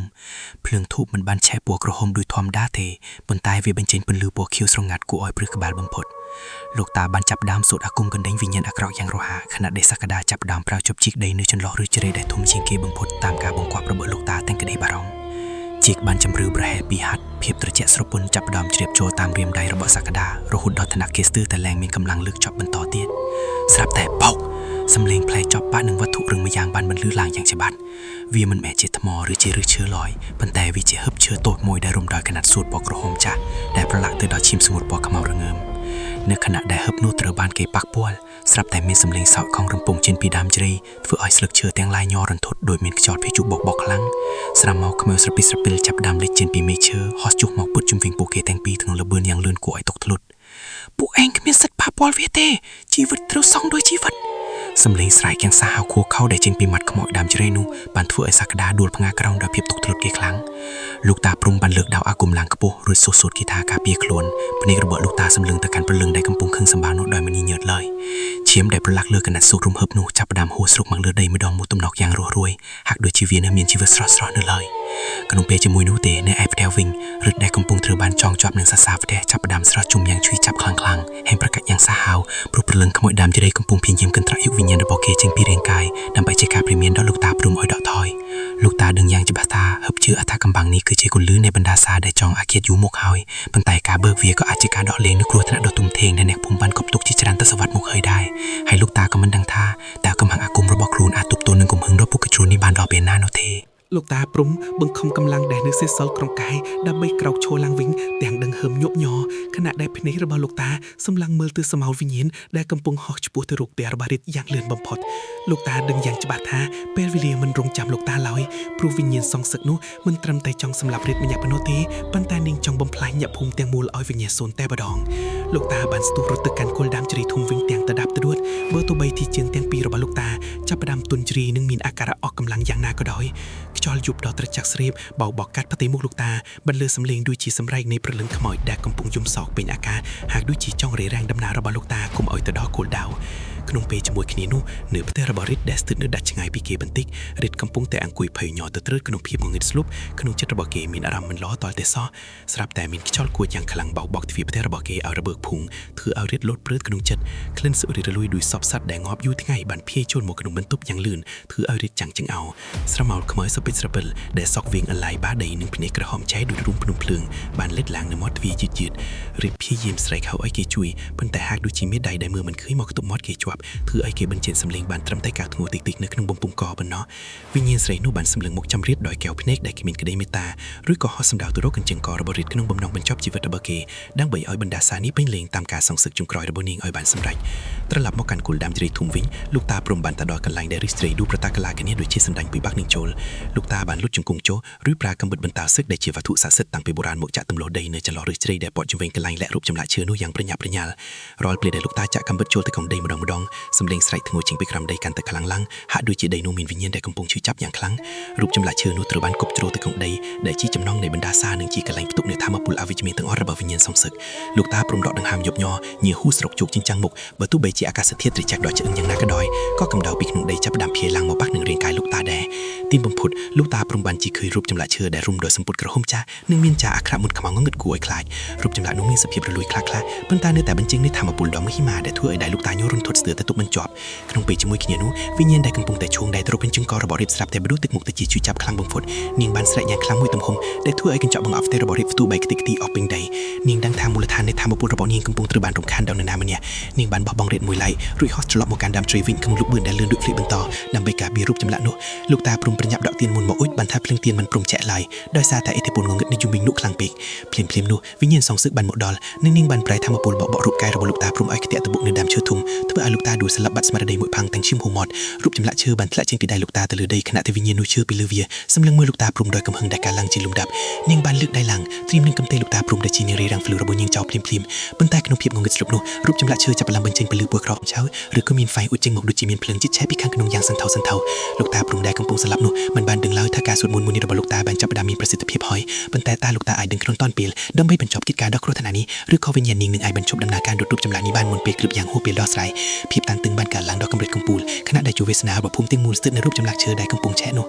ភ្លើងធូបមិនបានឆេះពណ៌ក្រហមដូចធម្មតាទេប៉ុន្តែវាបញ្ចេញពន្លឺពណ៌ខៀវស្រងាត់គួរឲ្យព្រឺក្បាលបំផុតលោកតាបានចាប់ដើមសូត្រអាគមកណ្ដេញវិញ្ញាណអាក្រក់យ៉ាងរហ័សខណៈដែលសក្តាចាប់ដើមប្រើជប់ជីកដីនៅចន្លោះឬជ្រៃដែលធំជាងគេបំផុតតាមការបង្គាប់របស់លោកតាទាំងក្តីបារម្ភជីកបានចម្រឿប្រហែល2ហត្ថភាពត្រជាក់ស្រពន់ចាប់ដើមជ្រាបចូលតាមរាមដៃរបស់សក្តារហូតដល់ថ្នាក់គេស្ទើរតែលែងមានកម្លាំងលើកចប់បន្តទៀតស្រាប់តែបោកសំឡេងផ្លែចប់បាក់នឹងវត្ថុរឹងម្យ៉ាងបានបន្លឺឡើងយ៉ាងច្បាស់វាមិនមែនជាថ្មឬជាឫសឈើលយប៉ុន្តែវាជាហឹបឈើតូចមួយដែលរុំដោយកណាត់សួតពណ៌ក្រហមចាស់ដែលប្រឡាក់ទៅដល់ឈាមស្ងួតពណ៌ខ្មៅរងើមនៅខណៈដែលហឹបនោះត្រូវបានគេប៉ះពាល់ស្រាប់តែមានសំឡេងសោកខំរំពងចេញពីដើមជ្រៃធ្វើឲ្យស្លឹកឈើទាំងឡាយញ័ររន្ធត់ដោយមានខ្យល់ភេជុបបកខ្លាំងស្រាមមកខ្មៅស្រពីស្រពិលចាប់ដើមលេចចេញពីមេឃឈើហោះចុះមកពុតជុំវិញពួកគេទាំងពីរក្នុងលបឿនយ៉ាងលឿនគួរឲ្យតកធ្លុតពួកឯងគ្មានសិទ្ធិប៉ះពាល់វាទេជីវិតត្រូវសង់ដោយជីវិតសំឡេងស្រែកយ៉ាងសាហាវខួរខៅដែលចេញពីមាត់ខ្មោចដើមជ្រៃនោះបានធ្វើឲ្យសក្តាដួលផ្ងាក្រោមដោយភាពទុក្ខធ្លុតគេខ្លាំងលោកតាព្រំបានលើកដាវអាគមឡើងខ្ពស់រួចសូត្រគីថាការពារខ្លួនភ្នែករបស់លោកតាសម្លឹងទៅកាន់ព្រលឹងដែលកំពុងខឹងសម្បានោះដោយមិនញញើតឡើយឈាមដែលប្រឡាក់លើកណាត់សូត្ររំហឹបនោះចាប់ផ្ដើមហួរស្រុកមកលើដីម្ដងមួយទំនក់យ៉ាងរស់រវើយហាក់ដូចជាវានៅមានជីវិតស្រស់ៗនៅឡើយក្នុងពេលជាមួយនោះទេនៅឯផ្ទះវិញរឹតដែលកំពុងត្រូវបានចងជាប់នឹងសាសាផ្ទះចាប់ផ្ដើមស្រស់ជុំយ៉ាងឈឺចាប់ខ្លាំងហើយប្រកាច់យ៉ាងសាហាវព្រោះព្រលឹងខ្មោចដើមជ្រៃកំពុងព្យាយាមកន្ត្រាក់យុវិញ្ញាណរបស់គេចេញពីរាងកាយដើម្បីជាការព្រាមានដល់លោកតាព្រមឲ្យដកថយលោកតាដឹងយ៉ាងច្បាស់ថាហឹបជើអថាកំបាំងនេះគឺជាគន្លឹះនៃបណ្ដាសាដែលចង់អាឃាតយូរមកហើយប៉ុន្តែការបើកវាក៏អាចជាការដកលែងនូវគ្រោះថ្នាក់ដ៏ធំធេងដែលអ្នកភូមិបានកប់ទុកជាច្រើនទសវត្សរ៍មកហើយដែរហើយលោកតាក៏មិនដឹងថាតើកំហឹងអាគមរបស់ខ្លួនអាចទប់ទល់នឹងកំហឹងរបស់ពុកកជ្រុលនេះបានដល់ពេលណានោះទេលោកតាព្រំបង្ខំកម្លាំងដែលនៅសេសសល់ក្នុងកាយដើម្បីក្រោកឈរឡើងវិញទាំងដឹងហឹមញាប់ញ័រខណៈដែលភ្នែករបស់លោកតាសម្លឹងមើលទៅសមោលវិញ្ញាណដែលកំពុងហោះឆ្ពោះទៅរកផ្ទះរបស់រិទ្ធយ៉ាងលឿនបំផុតលោកតាដឹងយ៉ាងច្បាស់ថាពេលវេលាមិនរងចាំលោកតាឡើយព្រោះវិញ្ញាណសងសឹកនោះមិនត្រឹមតែចង់សម្លាប់រិទ្ធម្នាក់ប៉ុណ្ណោះទេប៉ុន្តែនឹងចង់បំផ្លាញអ្នកភូមិទាំងមូលឲ្យវិញ្ញាណសូន្យតែម្ដងលោកតាបានស្ទុះរត់ទៅកាន់គល់ដើមជ្រៃធំវិញទាំងដដាបដួលបើទោះបីទីជើងទាំងពីររបស់លោកតាចាប់ផ្ដើមទុនជ្រីនិងមានអាការៈអស់កម្លាំងយ៉ាងណាក៏ដោយខ្យល់យប់ដ៏ត្រជាក់ស្រៀបបោកបកាត់ផ្ទៃមុខលោកតាបន្លឺសំឡេងដូចជាសម្រែកនៃព្រលឹងខ្មោចដែលកំពុងយំសោកពេញអាកាសហាក់ដូចជាចង់រារាំងដំណើររបស់លោកតាកុំឲ្យទៅដល់គោលដៅក្នុងពេលជាមួយគ្នានោះនៅផ្ទះរបស់រិទ្ធដែលស្ថិតនៅដាច់ឆ្ងាយពីគេបន្តិចរិទ្ធកំពុងតែអង្គុយភ័យញ័រទៅត្រើតក្នុងភាពងងឹតស្លុបក្នុងចិត្តរបស់គេមានអារម្មណ៍មិនល្អតតែសោះស្រាប់តែមានខ្យល់គួចយ៉ាងខ្លាំងបោកបទ្វារផ្ទះរបស់គេឲ្យរបើកភូងធ្វើឲ្យរិទ្ធលោតព្រឺតក្នុងចិត្តក្លិនសុរិរលួយដោយសពសត្វដែលងាប់យូរថ្ងៃបានភាយចូលមកក្នុងបន្ទប់យ៉ាងលឿនធ្វើឲ្យរិទ្ធចាំងចង្អោស្រមោលខ្មៅសពិតស្រពិលដែលសក់វិញអឡាយបាដីនឹងភ្នែកក្រហមចែកដូចរូងភ្នំភ្លើងបានលេចឡើងនៅមាត់ទ្វារយឺតរិទ្ធព្យាយាមស្រែកហៅឲ្យគេជួយប៉ុន្តែហាក់ដូចជាមេដៃដែលមើលមិនឃើញមកខ្ទប់មាត់គេជាប់ធ្វើឲ្យគេបញ្ចេញសំឡេងបានត្រឹមតែការធ្ងន់តិចៗនៅក្នុងបំពង់កប៉ុណ្ណោះវិញ្ញាណស្រីនោះបានសម្លឹងមកចាំរៀតដោយកែវភ្នែកដែលគ្មានក្តីមេត្តាឬក៏ហោះសម្ដៅទៅរកកញ្ចឹងករបស់រិទ្ធក្នុងបំណងបញ្ចប់ជីវិតរបស់គេដើម្បីឲ្យបណ្ដាសានេះពេញលេងតាមការសង្សឹកជុំក្រោយរបស់នាងឲ្យបានសម្រេចត្រឡប់មកកាន់គល់ដើមជ្រៃធំវិញលោកតាព្រមបានទៅដល់កន្លែងដែលរិទ្ធស្រីឌូប្រតាកលាគ្នាដូចជាសម្ដាញ់ពីបាក់នឹងចូលលោកតាបានលុតជង្គង់ចូលឬប្រើកំបិតបន្តសឹកដែលជាវត្ថុស័ក្តិសិទ្ធិតាំងពីបុរាណមកចាក់ទម្លាស់ដីនៅចន្លោះឫសជ្រៃដែលព័ទ្ធជុំវិញកន្លែងលាក់រូបចម្លាក់ឈើនោះយ៉ាងប្រញាប់ប្រញាល់រាល់ពេលដែលលោកតាចាក់កំបិតចូលទៅក្នុងដីម្ដង សម្លេងស្រែកធ្ងន់ជាងពីក្រំដីកាន់តែខ្លាំងឡើងហាក់ដូចជាដីនោះមានវិញ្ញាណដែលកំពុងឈឺចាប់យ៉ាងខ្លាំងរូបចម្លាក់ឈើនោះត្រូវបានគប់ជ្រោទៅក្នុងដីដែលជាចំណងនៃបណ្ដាសានិងជាកន្លែងផ្ទុកនូវធម៌ពលអវិជ្ជមានទាំងអស់របស់វិញ្ញាណសំសឹកលោកតាព្រមដកដង្ហើមយប់ញ័រញៀហូស្រុកជោគចិញ្ចាំងមុខបើទោះបីជាអាកាសធាតុត្រជាក់ដកឆ្អឹងយ៉ាងណាក៏ដោយក៏កម្ដៅពីក្នុងដីចាប់ផ្ដើមភាយឡើងមកប៉ះនឹងរាងកាយលោកតាដែរទីបំផុតលោកតាព្រមបានជីឃើញរូបចម្លាក់ឈើដែលរុំដោយសម្ពុតក្រហមចាស់និងមានចាអក្សរមុនខ្មៅងងឹតគួរឲ្យខ្លាចរូបចម្លាក់នោះមានសភាពរលួយខ្លះៗប៉ុន្តែនៅតែបញ្ចេញនូវធម៌ពលដ៏មហិមាដែលធ្វើឲ្យដៃលោកតាញ័ររន្ធត់ស្ទើរតែទប់មិនជាប់ក្នុងពេលជាមួយគ្នានោះវិញ្ញាណដែលកំពុងតែឈោងដៃទ្រពពេញជង្គង់របស់រៀបស្រាប់តែបដួលទឹកមុខទៅជាជួយចាប់ខ្លាំងបំផុតនាងបានស្រែកយ៉ាងខ្លាំងមួយទំហំដែលធ្វើឲ្យកញ្ចក់បង្អប់ផ្ទៃរបស់រៀបផ្ទុះបែកខ្ទេចខ្ទីអស់ពេញដីនាងដឹងថាមូលដ្ឋាននៃធម៌ពលរបស់នាងកំពុងត្រូវបានរំខានដោយនរណាម្នាក់នាងបានបោះបង់រៀនមួយឡែករួចហោះត្រឡប់មកកាន់ដើមជ្រៃវិញក្នុងលុបបឿនដែលលឿនដូចភ្លៀងបន្តដើម្បីការពាររូបចម្លាក់នោះលោកតាព្រមប្រញាប់ដកទៀនមុនមកអ៊ុចបានថាភ្លើងទៀនមិនព្រមចាក់ឡើយដោយសារតែឥទ្ធិពលងងឹតនៃជំនាញនោះខ្លាំងពេកភ្លាមនោះវិញ្ញាណសងសឹកបានមកដល់និងនាងបានប្រែធម៌ពលបករូបកាយរបស់លោកតាព្រមឲ្យខ្ទាក់ទៅបុកនៅដើមឈើធំធ្វើឲ្យលោកតាដួលស្លាប់បាត់ស្មារតីមួយផាំងទាំងឈាមហូរមាត់រូបចម្លាក់ឈើបានធ្លាក់ចេញពីដៃលោកតាទៅលើដីខណៈដែលវិញ្ញាណនោះឈើពីលើវាសម្លឹងមើលលោកតាព្រមដោយកំហឹងដែលកាឡើងជាលំដាប់នាងបានលើកដៃឡើងត្រៀមនឹងកំទេលោកតាព្រមដែលជានារីរាំងភ្លឺរបស់នាងចោលភ្លាមប៉ុន្តែក្នុងភាពងងឹតស្លុបនោះរូបចម្លាក់ឈើចាប់ផ្ដើមបញ្ចេញពន្លឺពណ៌ក្រហមឆៅឬក៏មានហ្វៃឧចចេញមកដូចជាមានភ្លើងជិតឆេះពីខាងក្នុងយ៉ាងសន្ធោសន្ធៅលោកតាព្រមដែលកំពុងស្លាប់នោះមិនបានដឹងឡើយថាការសួតមន្តមួយនេះរបស់លោកតាបានចាប់ផ្ដើមមានប្រសិទ្ធភាពហើយប៉ុន្តែតើលោកតាអាចដឹងក្នុងតាន់ពេលដើម្បីបញ្ចប់កិច្ចការដ៏គ្រោះថ្នាក់នេះឬក៏វិញ្ញាណនាងនឹងអាចបញ្ចប់ដំណើរការរត់រូបចម្លាក់នេះបានមុនពេលគ្រប់យ៉ាងហួសពេលដោះស្រាយភាពតានតឹងបានកើតឡើងដល់កម្រិតកំពូលខណៈដែលជួបវាសនារបស់ភូមិទាំងមូលស្ថិតនៅរូបចម្លាក់ឈើដែលកំពុងឆេះនោះ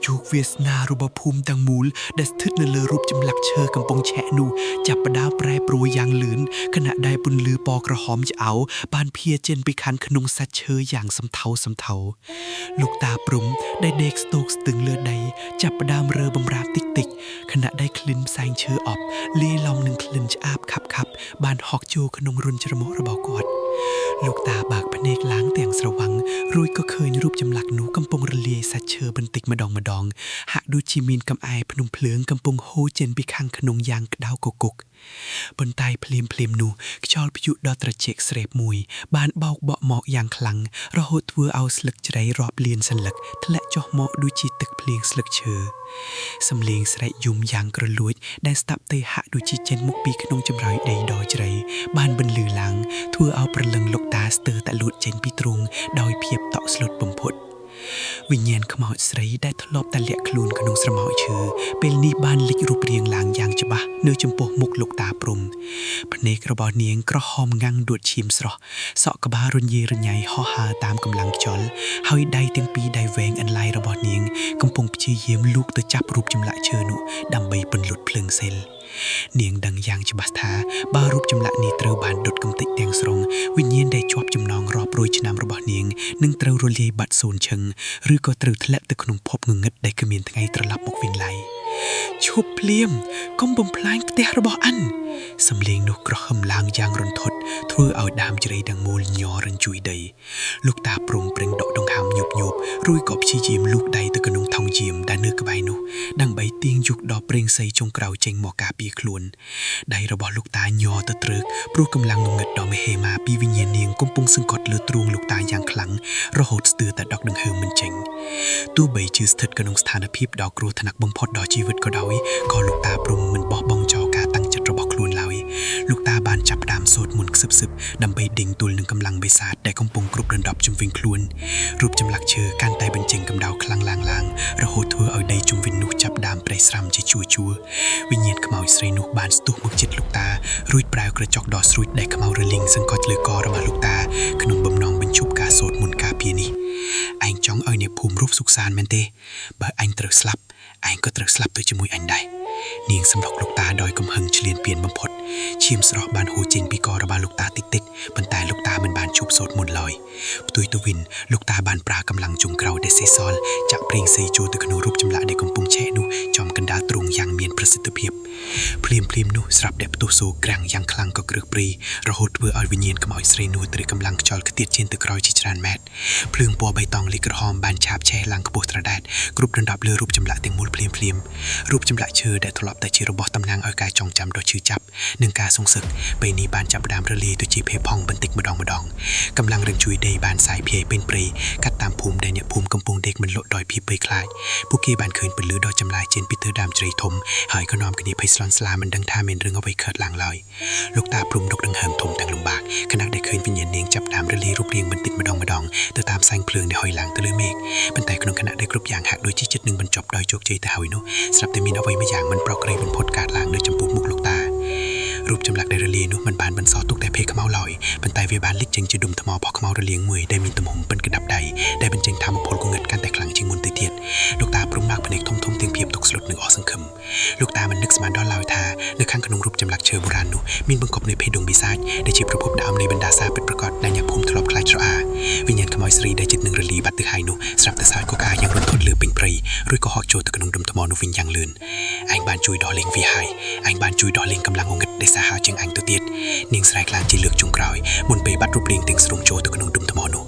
ជោគវាសនារបស់ភូមិទាំងមូលដែលស្ថិតនៅលើរូបចម្លាក់ឈើកំពុងឆេះនោះចាប់ផ្ដើមប្រែប្រួលយ៉ាងលឿនខណៈដែលពន្លឺពណ៌ក្រហមឆ្អៅបានភាយចេញពីខាងក្នុងសាច់ឈើយ៉ាងសំថោលោកតាព្រំដែលដេកស្ទោកស្ទឹងលើដីចាប់ផ្ដើមរើបំរាតិចខណៈដែលក្លិនផ្សែងឈើអប់លាយឡំនឹងក្លិនឆ្អាបខាប់បានហុកចូលក្នុងរន្ធច្រមុះរបស់គាត់លោកតាបើកភ្នែកឡើងទាំងស្រវាំងរួចក៏ឃើញរូបចម្លាក់នោះកំពុងរលាយសាច់ឈើបន្តិចម្ដងហាក់ដូចជាមានកំអែភ្នំភ្លើងកំពុងហូរចេញពីខាងក្នុងយ៉ាងក្តៅគគុកប៉ុន្តែភ្លាមនោះខ្យល់ព្យុះដ៏ត្រជាក់ស្រេបមួយបានបោកបក់មកយ៉ាងខ្លាំងរហូតធ្វើឲ្យស្លឹកជ្រៃរាប់លានសន្លឹកធ្លាក់ចុះមកដូចជាទឹកភ្លៀងស្លឹកឈើសំឡេងស្រែកយំយ៉ាងក្រលួចដែលស្ដាប់ទៅហាក់ដូចជាចេញមកពីក្នុងចម្រោយដីដ៏ជ្រៅបានបន្លឺឡើងធ្វើឲ្យព្រលឹងលោកតាស្ទើរតែលួចចេញពីទ្រូងដោយភាពតក់ស្លុតបំផុតវិញ្ញាណខ្មោចស្រីដែលធ្លាប់តែលាក់ខ្លួនក្នុងស្រមោចឈើពេលនេះបានលេចរូបរាងឡើងយ៉ាងច្បាស់នៅចំពោះមុខលោកតាព្រំភ្នែករបស់នាងក្រហមងាំងដួតឈាមស្រស់សក់ក្បាលរញ៉េរញ៉ៃហោះហើរតាមកម្លាំងខ្យល់ហើយដៃទាំងពីរដៃវែងអន្លាយរបស់នាងកំពុងព្យាយាមលូកទៅចាប់រូបចម្លាក់ឈើនោះដើម្បីពន្លត់ភ្លើងសេលនាងដឹងយ៉ាងច្បាស់ថាបើរូបចម្លាក់នេះត្រូវបានដុតកំទេចទាំងស្រុងវិញ្ញាណដែលជាប់ចំណងរាប់រយឆ្នាំរបស់នាងនឹងត្រូវរលាយបាត់សូន្យឈឹងឬក៏ត្រូវធ្លាក់ទៅក្នុងភពងងឹតដែលគ្មានថ្ងៃត្រឡប់មកវិញឡើយឈប់ភ្លាមកុំបំផ្លាញផ្ទះរបស់អានសំឡេងនោះក្រហមឡើងយ៉ាងរន្ធត់ធ្វើឲ្យដើមជ្រៃទាំងមូលញ័ររញ្ជួយដីលោកតាព្រមប្រឹងដកដង្ហើមញប់រួចក៏ព្យាយាមលូកដៃទៅក្នុងថង់យាមដែលនៅក្បែរនោះដើម្បីទាញយកដល់ប្រេងសីចុងក្រោយចេញមកការពារខ្លួនដៃរបស់លោកតាញ័រទៅត្រឹកព្រោះកម្លាំងងងឹតដ៏មហិមាពីវិញ្ញាណនាងកំពុងសង្កត់លើទ្រូងលោកតាយ៉ាងខ្លាំងរហូតស្ទើរតែដកដង្ហើមមិនចេញទោះបីជាស្ថិតក្នុងស្ថានភាពដ៏គ្រោះថ្នាក់បំផុតដល់ជីវិតក៏ដោយក៏លោកតាព្រមមិនបោះបង់ចោលការតាំងចិត្តរបស់ខ្លួនឡើយលោកតាបានចាប់ផ្ដើមសូត្រមន្តខ្សឹបដើម្បីដេញទល់នឹងកម្លាំងបិសាចដែលកំពុងគ្រប់ដណ្ដប់ជុំវិញខ្លួនរូបចម្លាក់ឈើកាន់តែបញ្ចេញកម្ដៅខ្លាំងឡើងរហូតធ្វើឲ្យដីជុំវិញនោះចាប់ផ្ដើមប្រេះស្រាំជាជួរវិញ្ញាណខ្មោចស្រីនោះបានស្ទុះមកជិតលោកតារួចប្រែក្រចកដ៏ស្រួចដែលខ្មៅរលីងសង្កត់លើករបស់លោកតាក្នុងបំណងបញ្ឈប់ការសូត្រមន្តការពារនេះឯងចង់ឲ្យអ្នកភូមិរੂបសុខសាន្តមែនទេបើអញត្រូវស្លាប់ឯងក៏ត្រូវស្លាប់ទៅជាមួយអញដែរនាងសម្រុកលោកតាដោយកំហឹងឆ្លៀនពៀនបំផុតឈាមស្រស់បានហូរចេញពីករបស់លោកតាតិចប៉ុន្តែលោកតាមិនបានជប់សូត្រមន្តឡើយផ្ទុយទៅវិញលោកតាបានប្រើកម្លាំងចុងក្រោយដែលសេសសល់ចាក់ប្រេងសីចូលទៅក្នុងរូបចម្លាក់ដែលកំពុងឆេះនោះចំកណ្ដាលទ្រូងយ៉ាងមានប្រសិទ្ធភាពភ្លាមនោះស្រាប់តែផ្ទុះសូរក្រាំងយ៉ាងខ្លាំងក៏គ្រឹះព្រីរហូតធ្វើឲ្យវិញ្ញាណខ្មោចស្រីនោះត្រូវកម្លាំងខ្យល់ខ្ទាតជិនទៅក្រោយជាច្រើនម៉ែត្រភ្លើងពណ៌បៃតងលិចក្រហមបានឆាបឆេះឡើងខ្ពស់ត្រដែតគ្រប់ដណ្ដប់លើរូបចម្លាក់ទាំងមូលភ្លាមរូបចម្លាក់ឈើដែលធ្លាប់តែជារបស់តំណាងឲ្យការចងចាំដ៏ឈឺចាប់ នឹងការសង្សឹកពេលនេះបានចាប់ផ្ដើមរលាយទៅជាភេទផងបន្តិចម្ដងកម្លាំងរឹងជួយដេបានសាយភាយពេញព្រៃកាត់តាមភូមិដែលអ្នកភូមិកំពុងដេកមិនលក់ដោយភាពភ័យខ្លាចពួកគេបានឃើញពលឺដ៏ចម្លាយចេញពីទិសដើមជ្រៃធំហើយក៏នាំគ្នាភ័យស្លន់ស្លាមិនដឹងថាមានរឿងអ្វីកើតឡើងឡើយលោកតាព្រំដកដង្ហើមធំទាំងលំបាកខណៈដែលឃើញវិញ្ញាណនាងចាប់ផ្ដើមរលាយរូបរាងបន្តិចម្ដងទៅតាមផ្សែងភ្លើងដែលហុយឡើងទៅលើមេឃប៉ុន្តែក្នុងខណៈដែលគ្រប់យ៉ាងហាក់ដូចជាចិត្តនឹងបញ្ចប់ដោយជោគជ័យទៅហើយនោះស្រាប់តែមានអ្វីមួយយ៉ាងមិនប្រក្រតីបំផុតកើតឡើងនៅចំពោះមុខលោកតារូបចម្លាក់ដែលរលាយនោះមិនបានបន្សល់ទុកតែភេទខ្មៅឡើយប៉ុន្តែវាបានលេចចេញជាដុំថ្មបោះខ្មៅរលាងមួយដែលមានទំហំប៉ុនកណ្ដាប់ដៃដែលបញ្ចេញថាមពលគំនិតកាន់តែខ្លាំងជាងមុនទៅទៀតលោកតាព្រមបើកភ្នែកធំទាំងភាពទុកស្លុតនិងអស់សង្ឃឹមលោកតាមិននឹកស្មានដល់ឡើយថានៅខាងក្នុងរូបចម្លាក់ឈើបុរាណនោះមានបង្កប់នៅភេទដងបិសាចដែលជាប្រភពដើមនៃបណ្ដាសាពិតប្រាកដដែលអ្នកភូមិធ្លាប់ខ្លាចស្រអាវិញ្ញាណខ្មោចស្រីដែលចិត្តនឹងរលាយបាត់ទៅហើយនោះស្រាប់តែសើចកកអាយ៉ាងរត់ធន់លើពេញព្រៃរួចក៏ហក់ចូលទៅក្នុងដុំថ្មនោះវិញយ៉ាងលឿនឯងបានជួយដោះលែងវាហើយឯងបានជួយដោះលែងកម្លាំងងងឹតដែលសាហាវជាងអញទៅទៀតនាងស្រែកឡើងជាលើកចុងក្រោយមុនពេលបាត់រូបរាងទាំងស្រុងចូលទៅក្នុងដុំថ្មនោះ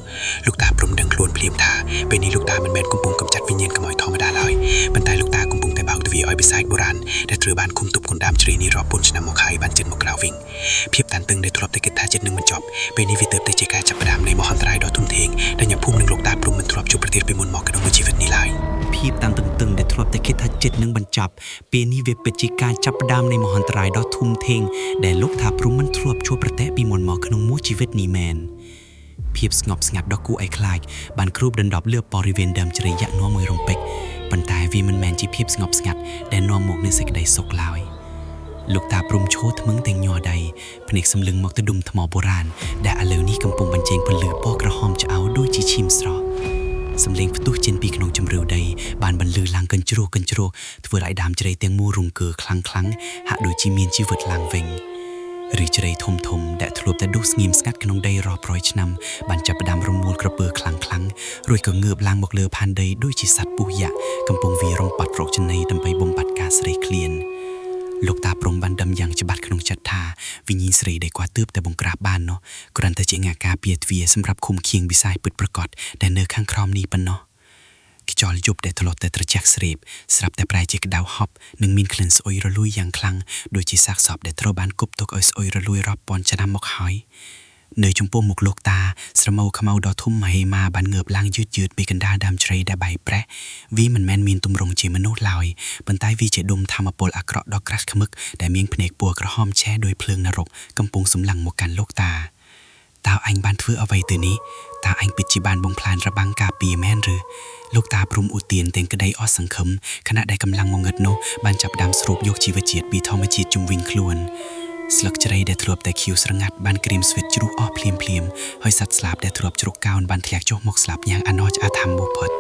លោកតាព្រមដឹងខ្លួនភ្លាមថាពេលនេះលោកតាមិនមែនកំពុងកម្ចាត់វិញ្ញាណខ្មោចធម្មតាឡើយប៉ុន្តែលោកតាកំពុងតែបើកទ្វារឲ្យបិសាចបុរាណដែលត្រូវបានឃុំទប់កណ្ដាលជ្រៃនេះរាប់ពាន់ឆ្នាំមកហើយបានជិតមកក្រៅវិញភាពតានតឹងដែលធ្លាប់តែគិតថាចិត្តនឹងមិនចប់ពេលនេះវាទើបតែជាការចាប់ផ្ដើមនៃមហន្តរាយដ៏ធំធេងដែលអ្នកភូមិនិងលោកតាព្រមមិនធ្លាប់ជួបប្រទះពីមុនមកក្នុងជីវិតនេះឡើយភាពតានតឹងដែលធ្លាប់តែគិតថាចិត្តនឹងបញ្ចប់ពេលនេះវាពិតជាការចាប់ផ្ដើមនៃមហន្តរាយដ៏ធំធេងដែលលោកតាព្រមមិនធ្លាប់ជួបប្រទះពីមុនមកក្នុងមួយជីវិតនេះមែនភាពស្ងប់ស្ងាត់ដ៏គួរឲ្យខ្លាចបានគ្របដណ្ដប់លើបរិវេណដើមជ្រៃយ៉ាក់នាំមួយរំពេចប៉ុន្តែវាមិនមែនជាភាពស្ងប់ស្ងាត់ដែលនាំមកនូវសេចក្តីសុខឡើយលោកតាព្រំឈរថ្មឹងទាំងញ័រដៃភ្នែកសម្លឹងមកទៅដុំថ្មបុរាណដែលឥឡូវនេះកំពុងបញ្ចេញពន្លឺពណ៌ក្រហមឆ្អៅដូចជាឈាមស្រស់សំឡេងផ្ទុះចេញពីក្នុងជម្រៅដីបានបន្លឺឡើងកញ្ជ្រោះធ្វើឲ្យដើមជ្រៃទាំងមូលរង្គើខ្លាំងហាក់ដូចជាមានជីវិតឡើងវិញឬជ្រៃធំដែលធ្លាប់តែដុះស្ងៀមស្ងាត់ក្នុងដីរាប់រយឆ្នាំបានចាប់ផ្ដើមរមូលក្រពើខ្លាំងរួចក៏ងើបឡើងមកលើផែនដីដូចជាសត្វពុះយ៉ាក់កំពុងវាយរំបាត់រកចំណីដើម្បីបំបត្តិការស្រេកឃ្លានលោកតាព្រំបានដឹងយ៉ាងច្បាស់ក្នុងចិត្តថាវិញ្ញាណស្រីដែលគាត់ទើបតែបង្ក្រាបបាននោះគ្រាន់តែជាងាការពារទ្វារសម្រាប់ឃុំឃាំងវិសាយពិតប្រាកដដែលនៅខាងក្រោមនេះប៉ុណ្ណោះខ្យល់យប់ដែលធ្លាប់តែត្រជាក់ស្រេបស្រាប់តែប្រែជាក្តៅហប់និងមានក្លិនស្អុយរលួយយ៉ាងខ្លាំងដូចជាសាកសពដែលត្រូវបានគប់ទុកឲ្យស្អុយរលួយរាប់ពាន់ឆ្នាំមកហើយនៅចំពោះមុខលោកតាស្រមោលខ្មៅដ៏ធំមហិមាបានងើបឡើងយឺតពីកណ្ដាលដើមជ្រៃដែលបែកប្រេះវាមិនមែនមានទម្រង់ជាមនុស្សឡើយប៉ុន្តែវាជាដុំធម្មពលអាក្រក់ដ៏ក្រាស់ខ្មឹកដែលមានភ្នែកពណ៌ក្រហមឆេះដោយភ្លើងនរកកំពុងសម្លឹងមកកាន់លោកតាតើអញបានធ្វើអ្វីទៅនេះតើអញពិតជាបានបំផ្លាញរបាំងការពារមែនឬលោកតាព្រំឧទានទាំងក្តីអស់សង្ឃឹមខណៈដែលកម្លាំងងងឹតនោះបានចាប់ផ្ដើមស្រូបយកជីវជាតិពីធម្មជាតិជុំវិញខ្លួនស្លឹកជ្រៃដែលធ្លាប់តែខៀវស្រងាត់បានក្រៀមស្វិតជ្រុះអស់ភ្លាមហើយសត្វស្លាបដែលធ្លាប់ជ្រុកកោណបានធ្លាក់ចុះមកស្លាប់យ៉ាងអណោចអាធម្មបំផុត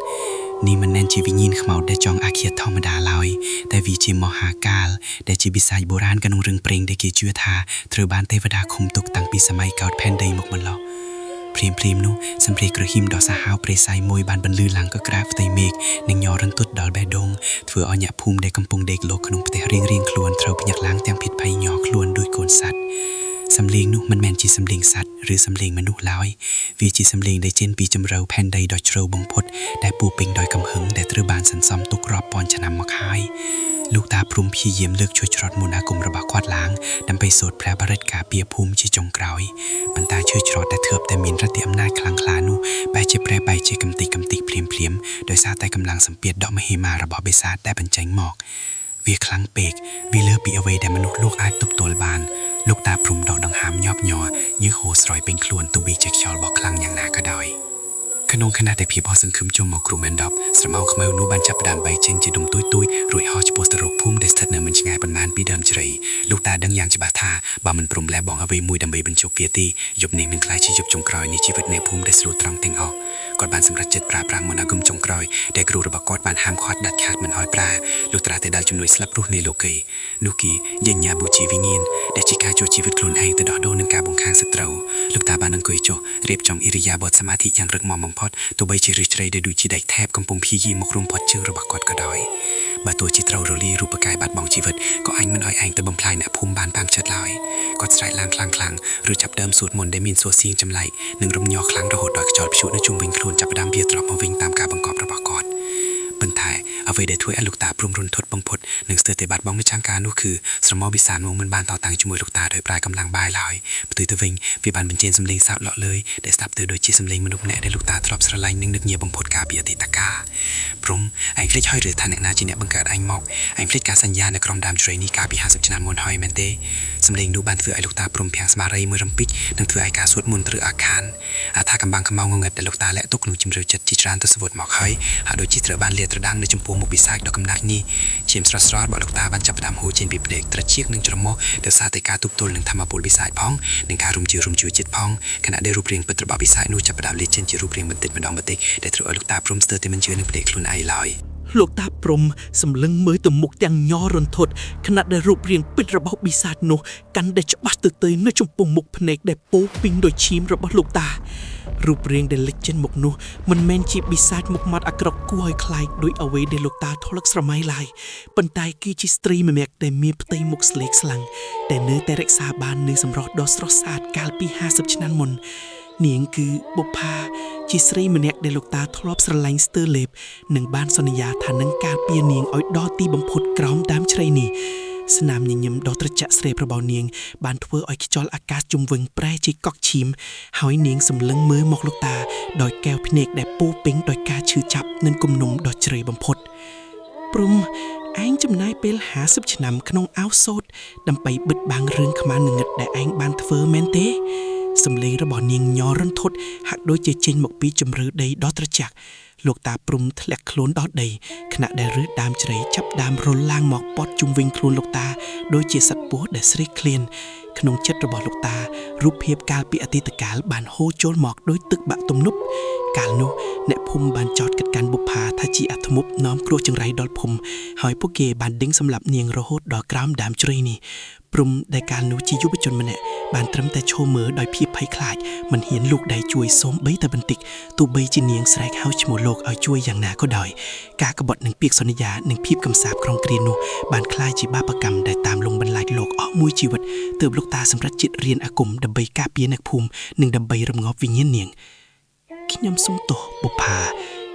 នេះមិនមែនជាវិញ្ញាណខ្មោចដែលចង់អាឃាតធម្មតាឡើយតែវាជាមហាកាលដែលជាបិសាចបុរាណក្នុងរឿងព្រេងដែលគេជឿថាត្រូវបានទេវតាឃុំទុកតាំងពីសម័យកោដ្ឋផែនដីមកម្ល៉េះព្រាមនោះសម្លេងក្រហីមដ៏សាហាវព្រៃសាយមួយបានបន្លឺឡើងកក្រាបផ្ទៃមេឃនិងញ័ររន្ទត់ដល់បេះដូងធ្វើឲ្យអ្នកភូមិដែលកំពុងដេកលោកក្នុងផ្ទះរៀងខ្លួនត្រូវភ្ញាក់ឡើងទាំងភិតភ័យញ័រខ្លួនដោយកូនសត្វសំឡេងនោះមិនមែនជាសំឡេងសត្វឬសំឡេងមនុស្សឡើយវាជាសំឡេងដែលចេញពីជម្រៅផែនដីដ៏ជ្រៅបំផុតដែលពោពេញដោយកំហឹងដែលត្រូវបានសន្សំទុករាប់ពាន់ឆ្នាំមកហើយលោកតាព្រំព្យាយាមលើកជួយច្រត់មន្តអាគមរបស់គាត់ឡើងដើម្បីសូត្រព្រះបរិត្តការពារភូមិជាចុងក្រោយប៉ុន្តែជួយច្រត់ដែលធើបតែមានឫទ្ធិអំណាចខ្លាំងក្លានោះបែរជាប្រែបែកជាកំតិចភ្លាមដោយសារតែកម្លាំងសម្ពាធដ៏មហិមារបស់បិសាចដែលបញ្ចេញមកវាខ្លាំងពេកវាលើសពីអ្វីដែលមនុស្សលោកអាចទប់ទល់បានលោកតាព្រំដកដង្ហើមញាប់ញ័រញើសហូរស្រោយពេញខ្លួនទោះបីជាខ្យល់បក់ខ្លាំងយ៉ាងណាក៏ដោយក្នុងខណៈដែលភាពអស់សង្ឃឹមជុំមកគ្រូមែនដប់ស្រមោលខ្មៅនោះបានចាប់ផ្ដើមបែកចេញជាដុំទួយរួចហោះឆ្ពោះទៅរកភូមិដែលស្ថិតនៅមិនឆ្ងាយប៉ុន្មានពីដើមជ្រៃលោកតាដឹងយ៉ាងច្បាស់ថាបើមិនព្រមលះបង់អ្វីមួយដើម្បីបញ្ចប់វាទេយប់នេះនឹងក្លាយជាយប់ចុងក្រោយនៃជីវិតនៃភូមិដែលស្រួលត្រង់ទាំងអស់គាត់បានសម្រេចចិត្តប្រើប្រាស់មន្តអាគមចុងក្រោយដែលគ្រូរបស់គាត់បានហាមឃាត់ដាច់ខាតមិនឲ្យប្រើលុះត្រាតែដល់ជំនួយស្លាប់រស់នៃលោកីនោះគីយញ្ញាបូជាវិញ្ញាណដែលជាការជួយជីវិតខ្លួនឯងទៅដោះដូរនឹងការបង្ខាំងសត្រូវលោកតាបានអង្គុយចុះរៀបចំឥរិយាបថសមាធិយ៉ាងរឹងមាំបំផុតទោះបីជាឫសជ្រៃដែលដូចជាដែកថែបកំពុងព្យាយាមមករុំផុតជើងរបស់គាត់ក៏ដោយបើទោះជាត្រូវរលាយរូបកាយបាត់បង់ជីវិតក៏អញមិនឲ្យឯងទៅបំផ្លាញអ្នកភូមិបានតាមចិត្តឡើយគាត់ស្រែកឡើងខ្លាំងឬចាប់ដើមសូត្រមន្តដែលមានសូរសៀងចម្លែកនិងរំញ័រខ្លាំងរហូតដល់ខ្យល់ព្យុះនៅជុំវិញខ្លួនចាប់ផ្ដើមវាត្រប់មកវិញតាមការបង្កប់របស់គាត់ប ប៉ុន្តែអ្វីដែលធ្វើឲ្យលោកតាព្រមរុនធត់បងផុតនិងស្ទើរតែបាត់បង់នូវចង្ការនោះគឺស្រមោលវិសាលមកមិនបានតតាំងជាមួយលោកតាដោយប្រើកម្លាំងបាយឡើយផ្ទុយទៅវិញវាបានបញ្ចេញសម្លេងសើចលក់លើយដែលស្ដាប់ទៅដូចជាសម្លេងមនុស្សម្នាក់ដែលលោកតាធ្លាប់ស្រឡាញ់និងនឹកញាបំផុតកាលពីអតីតកាលព្រមឯងភ្លេចហើយឬថាអ្នកណាជាអ្នកបង្កើតឯងមកឯងភ្លេចការសន្យានៅក្រុមដើមជ្រៃនេះកាលពី50ឆ្នាំមុនហើយមែនទេសម្លេងនោះបានធ្វើឲ្យលោកតាព្រមភាំងស្មារតីមួយរំពេចនិងធ្វើឲ្យការសូត្រមន្តឬអាខានថាកំបាំងខ្មៅងងឹតដែលលោកតាលាក់ទុកក្នុងជំរឿចិត្តជាច្រើនទសវត្សរ៍មកហើយហាក់ដូចជាត្រូវបានលាតត្រដាងនៅចំពោះមុខវិសាចដ៏កំណាត់នេះឈាមស្រស់ៗរបស់លោកតាបានចាប់ផ្ដើមហូរចេញពីភ្នែកត្រចៀកនិងច្រមុះដោយសារតែការទប់ទល់នឹងធម្មពលវិសាចផងនិងការរំជើចិត្តផងខណៈដែលរូបរាងពិតរបស់វិសាចនោះចាប់ផ្ដើមលេចចេញជារូបរាងបន្តិចម្ដងដែលធ្វើឲ្យលោកតាព្រមស្ទើរតែមិនជឿនឹងភ្នែកខ្លួនឯងឡើយលោកតាព្រំសម្លឹងមើលទៅមុខទាំងញ័ររន្ធត់ខណៈដែលរូបរាងពិតរបស់បិសាចនោះកាន់តែច្បាស់ទៅនៅចំពោះមុខភ្នែកដែលពោពេញដោយឈាមរបស់លោកតារូបរាងដែលលេចចេញមុខនោះមិនមែនជាបិសាចមុខមាត់អាក្រក់គួរឲ្យខ្លាចដោយអ្វីដែលលោកតាធ្លាប់ស្រមៃឡើយប៉ុន្តែគឺជាស្ត្រីម្នាក់ដែលមានផ្ទៃមុខស្លេកស្លាំងតែនៅតែរក្សាបាននូវសម្រស់ដ៏ស្រស់ស្អាតកាលពី50ឆ្នាំមុននាងគឺបុប្ផាជាស្រីម្នាក់ដែលលោកតាធ្លាប់ស្រឡាញ់ស្ទើរលេបនិងបានសន្យាថានឹងការពារនាងឲ្យដល់ទីបំផុតក្រោមដើមជ្រៃនេះស្នាមញញឹមដ៏ត្រជាក់ស្រេបរបស់នាងបានធ្វើឲ្យខ្យល់អាកាសជុំវិញប្រែជាកក់ឈាមហើយនាងសម្លឹងមើលមកលោកតាដោយកែវភ្នែកដែលពោពេញដោយការឈឺចាប់និងគំនុំដ៏ជ្រៅបំផុតព្រំឯងចំណាយពេល50ឆ្នាំក្នុងអាវសូត្រដើម្បីបិទបាំងរឿងខ្មៅងងឹតដែលឯងបានធ្វើមែនទេសម្លេងរបស់នាងញ័ររន្ធត់ហាក់ដូចជាចេញមកពីជម្រៅដីដ៏ត្រជាក់លោកតាព្រំធ្លាក់ខ្លួនដល់ដីខណៈដែលឫសដើមជ្រៃចាប់ដើមរុលឡើងមកព័ទ្ធជុំវិញខ្លួនលោកតាដូចជាសត្វពស់ដែលស្រេកឃ្លានក្នុងចិត្តរបស់លោកតារូបភាពកាលពីអតីតកាលបានហូរចូលមកដោយទឹកបាក់ទំនប់កាលនោះអ្នកភូមិបានចោទកាត់កាន់បុប្ផាថាជាអធិមុខនាំគ្រោះចង្រៃដល់ភូមិហើយពួកគេបានដេញសម្លាប់នាងរហូតដល់ក្រោមដើមជ្រៃនេះព្រំដែលកាលនោះជាយុវជនម្នាក់បានត្រឹមតែឈរមើលដោយភាពភ័យខ្លាចមិនហ៊ានលូកដៃជួយសូម្បីតែបន្តិចទោះបីជានាងស្រែកហៅឈ្មោះលោកឲ្យជួយយ៉ាងណាក៏ដោយការក្បត់នឹងពាក្យសន្យានិងភាពកំសាបក្រុងគ្រានោះបានคล้ายជាបាបកម្មដែលតាមលងបន្លាចលោកអស់មួយជីវិតទើបលោកតាសម្រេចចិត្តរៀនអាគមដើម្បីការពារអ្នកភូមិនិងដើម្បីរំងាប់វិញ្ញាណនាងខ្ញុំសុំទោសបុប្ផា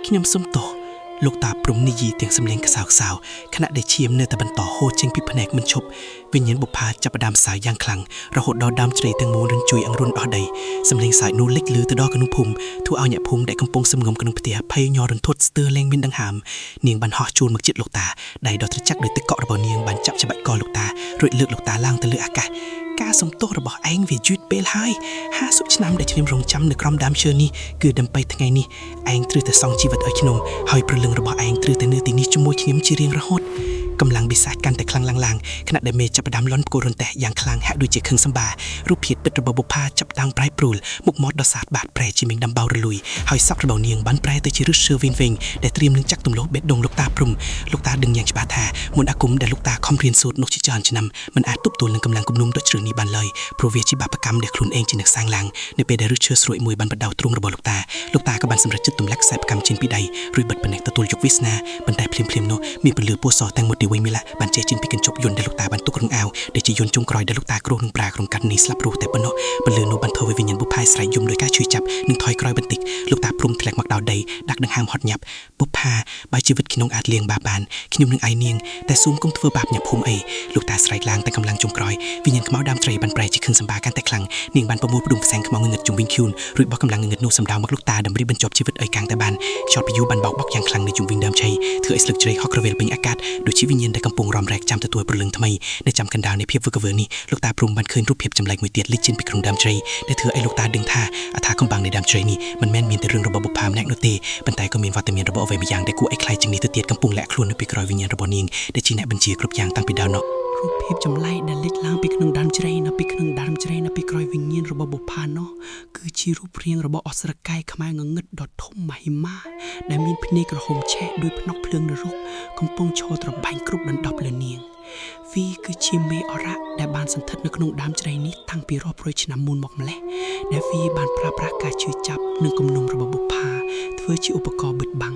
ខ្ញុំសុំទោសលោកតាព្រំនិយាយទាំងសំឡេងខ្សោៗខណៈដែលឈាមនៅតែបន្តហូរចេញពីភ្នែកមិនឈប់វិញ្ញាណបុប្ផាចាប់ផ្ដើមសាយយ៉ាងខ្លាំងរហូតដល់ដើមជ្រៃទាំងមូលរញ្ជួយអង្រុនអស់ដីសំឡេងសាយនោះលេចលឺទៅដល់ក្នុងភូមិធ្វើឲ្យអ្នកភូមិដែលកំពុងសំងំក្នុងផ្ទះភ័យញ័ររន្ធត់ស្ទើរលែងមានដង្ហើមនាងបានហោះជួលមកជិតលោកតាដៃដ៏ត្រជាក់ដោយទឹកកករបស់នាងបានចាប់ច្បាច់កលោកតារួចលើកលោកតាឡើងទៅលើអាកាសការសំទោសរបស់ឯងវាយឺតពេលហើយ50ឆ្នាំដែលខ្ញុំរងចាំនៅក្រោមដើមឈើនេះគឺដើម្បីថ្ងៃនេះឯងត្រូវតែសង់ជីវិតឲ្យខ្ញុំហើយព្រលឹងរបស់ឯងត្រូវតែនៅទីនេះជាមួយខ្ញុំជារៀងរហូតកម្លាំងបិសាចកាន់តែខ្លាំងឡើងខណៈដែលមេចាប់ផ្ដើមលន់ផ្គររន្ទះយ៉ាងខ្លាំងហាក់ដូចជាខឹងសម្បារូបភាពពិតរបស់បុប្ផាចាប់ដើមប្រែប្រួលមុខមាត់ដ៏ស្អាតបាតប្រែជាមីងដំបៅរលួយហើយសក់របស់នាងបានប្រែទៅជារឹសឈើវិញដែលត្រៀមនឹងចាក់ទម្លាប់បេះដូងលោកតាព្រំលោកតាដឹងយ៉ាងច្បាស់ថាមន្តអាគមដែលលោកតាខំរៀនសូត្រនោះជាច្រើនឆ្នាំមិនអាចទប់ទល់នឹងកម្លាំងគំនុំដ៏ជ្រៅនេះបានឡើយព្រោះវាជាបាបកម្មដែលខ្លួនឯងជាអ្នកសាងឡើងនៅពេលដែលរឹសឈើស្រួយមួយបានបដៅទ្រូងរបស់លោកតាក៏បានសម្រេចចិត្តទម្លាក់ខ្សែផ្កាំចេញពីដៃរួចបិទភ្នែកទទួលយកវាសនាប៉ុន្តែភ្លាមនោះមានពន្លឺពណ៌សទាំងមុតទីវិញមីឡាបានចេះចេញពីកញ្ចប់យន្តដែលលោកតាបានទុកក្នុងអាវដែលជាយន្តចុងក្រោយដែលលោកតាគ្រោះនឹងប្រាក្រុមកាត់នេះស្លាប់រស់តែប៉ុណ្ណោះពន្លឺនោះបានធ្វើឲ្យវិញ្ញាណបុប្ផាស្រែកយំដោយការឈឺចាប់និងថយក្រោយបន្តិចលោកតាព្រមធ្លាក់មកដល់ដីដាក់ដង្ហើមហត់ញាប់បុប្ផាបើជីវិតខ្ញុំអាចលៀងបាបបានខ្ញុំនឹងឯនាងតែសូមកុំធ្វើបាបអ្នកភូមិអីលោកតាស្រែកឡើងតែកម្លាំងចុងក្រោយវិញ្ញាណខ្មៅដើមជ្រៃបានប្រែជាខឹងសម្បាកាន់តែខ្លាំងនាងបានប្រមូលផ្ដុំផ្សែងខ្មៅងងឹតជុំវិញខ្លួនរួចបោះកម្លាំងងងឹតនោះសម្ដៅមកលោកតាដើម្បីបញ្ចប់ជីវិតឲ្យកាន់តែបានខ្យល់ព្យុះបានបោកបក់យ៉ាងខ្លាំងនៅជុំវិញដើមជ្រៃធ្វើឲ្យស្លឹកជ្រៃហក់ក្រវិលពេញអាកាសដូចជាវិញ្ញាណដែលកំពុងរំលែកចាំទទួលព្រលឹងថ្មីនៅចំកណ្ដាលនៃភាពវឹកវរនេះលោកតាព្រំបានឃើញរូបភាពចម្លែកមួយទៀតលេចចេញពីក្នុងដើមជ្រៃដែលធ្វើឲ្យលោកតាដឹងថាអថាកំបាំងនៃដើមជ្រៃនេះមិនមែនមានតែរឿងរបស់បុប្ផាម្នាក់នោះទេប៉ុន្តែក៏មានវត្តមានរបស់អ្វីម្យ៉ាងដែលគួរឲ្យខ្លាចជាងនេះទៅទៀតកំពុងលាក់ខ្លួននៅពីក្រោយវិញ្ញាណរបស់នាងដែលជាអ្នកបញ្ជាគ្រប់យ៉ាងតាំងពីដើមនោះរូបភាពចម្លែកដែលលេចឡើងពីក្នុងដើមជ្រៃនៅពីក្នុងដើមជ្រៃនៅពីក្រោយវិញ្ញាណរបស់បុប្ផានោះគឺជារូបរាងរបស់អស្រកាយខ្មែរងងឹតដ៏ធំមហិមាដែលមានភ្នែកក្រហមឆេះដោយភ្នក់ភ្លើងនរកកំពុងឈរត្របាញ់គ្រប់ដណ្ដប់លើនាងវាគឺជាមេអរៈដែលបានសន្ធិដ្ឋនៅក្នុងដើមជ្រៃនេះតាំងពីរាប់រយឆ្នាំមុនមកម្លេះដែលវាបានប្រើប្រាស់ការជឿចាប់និងគំនុំរបស់បុប្ផាធ្វើជាឧបករណ៍បិទបាំង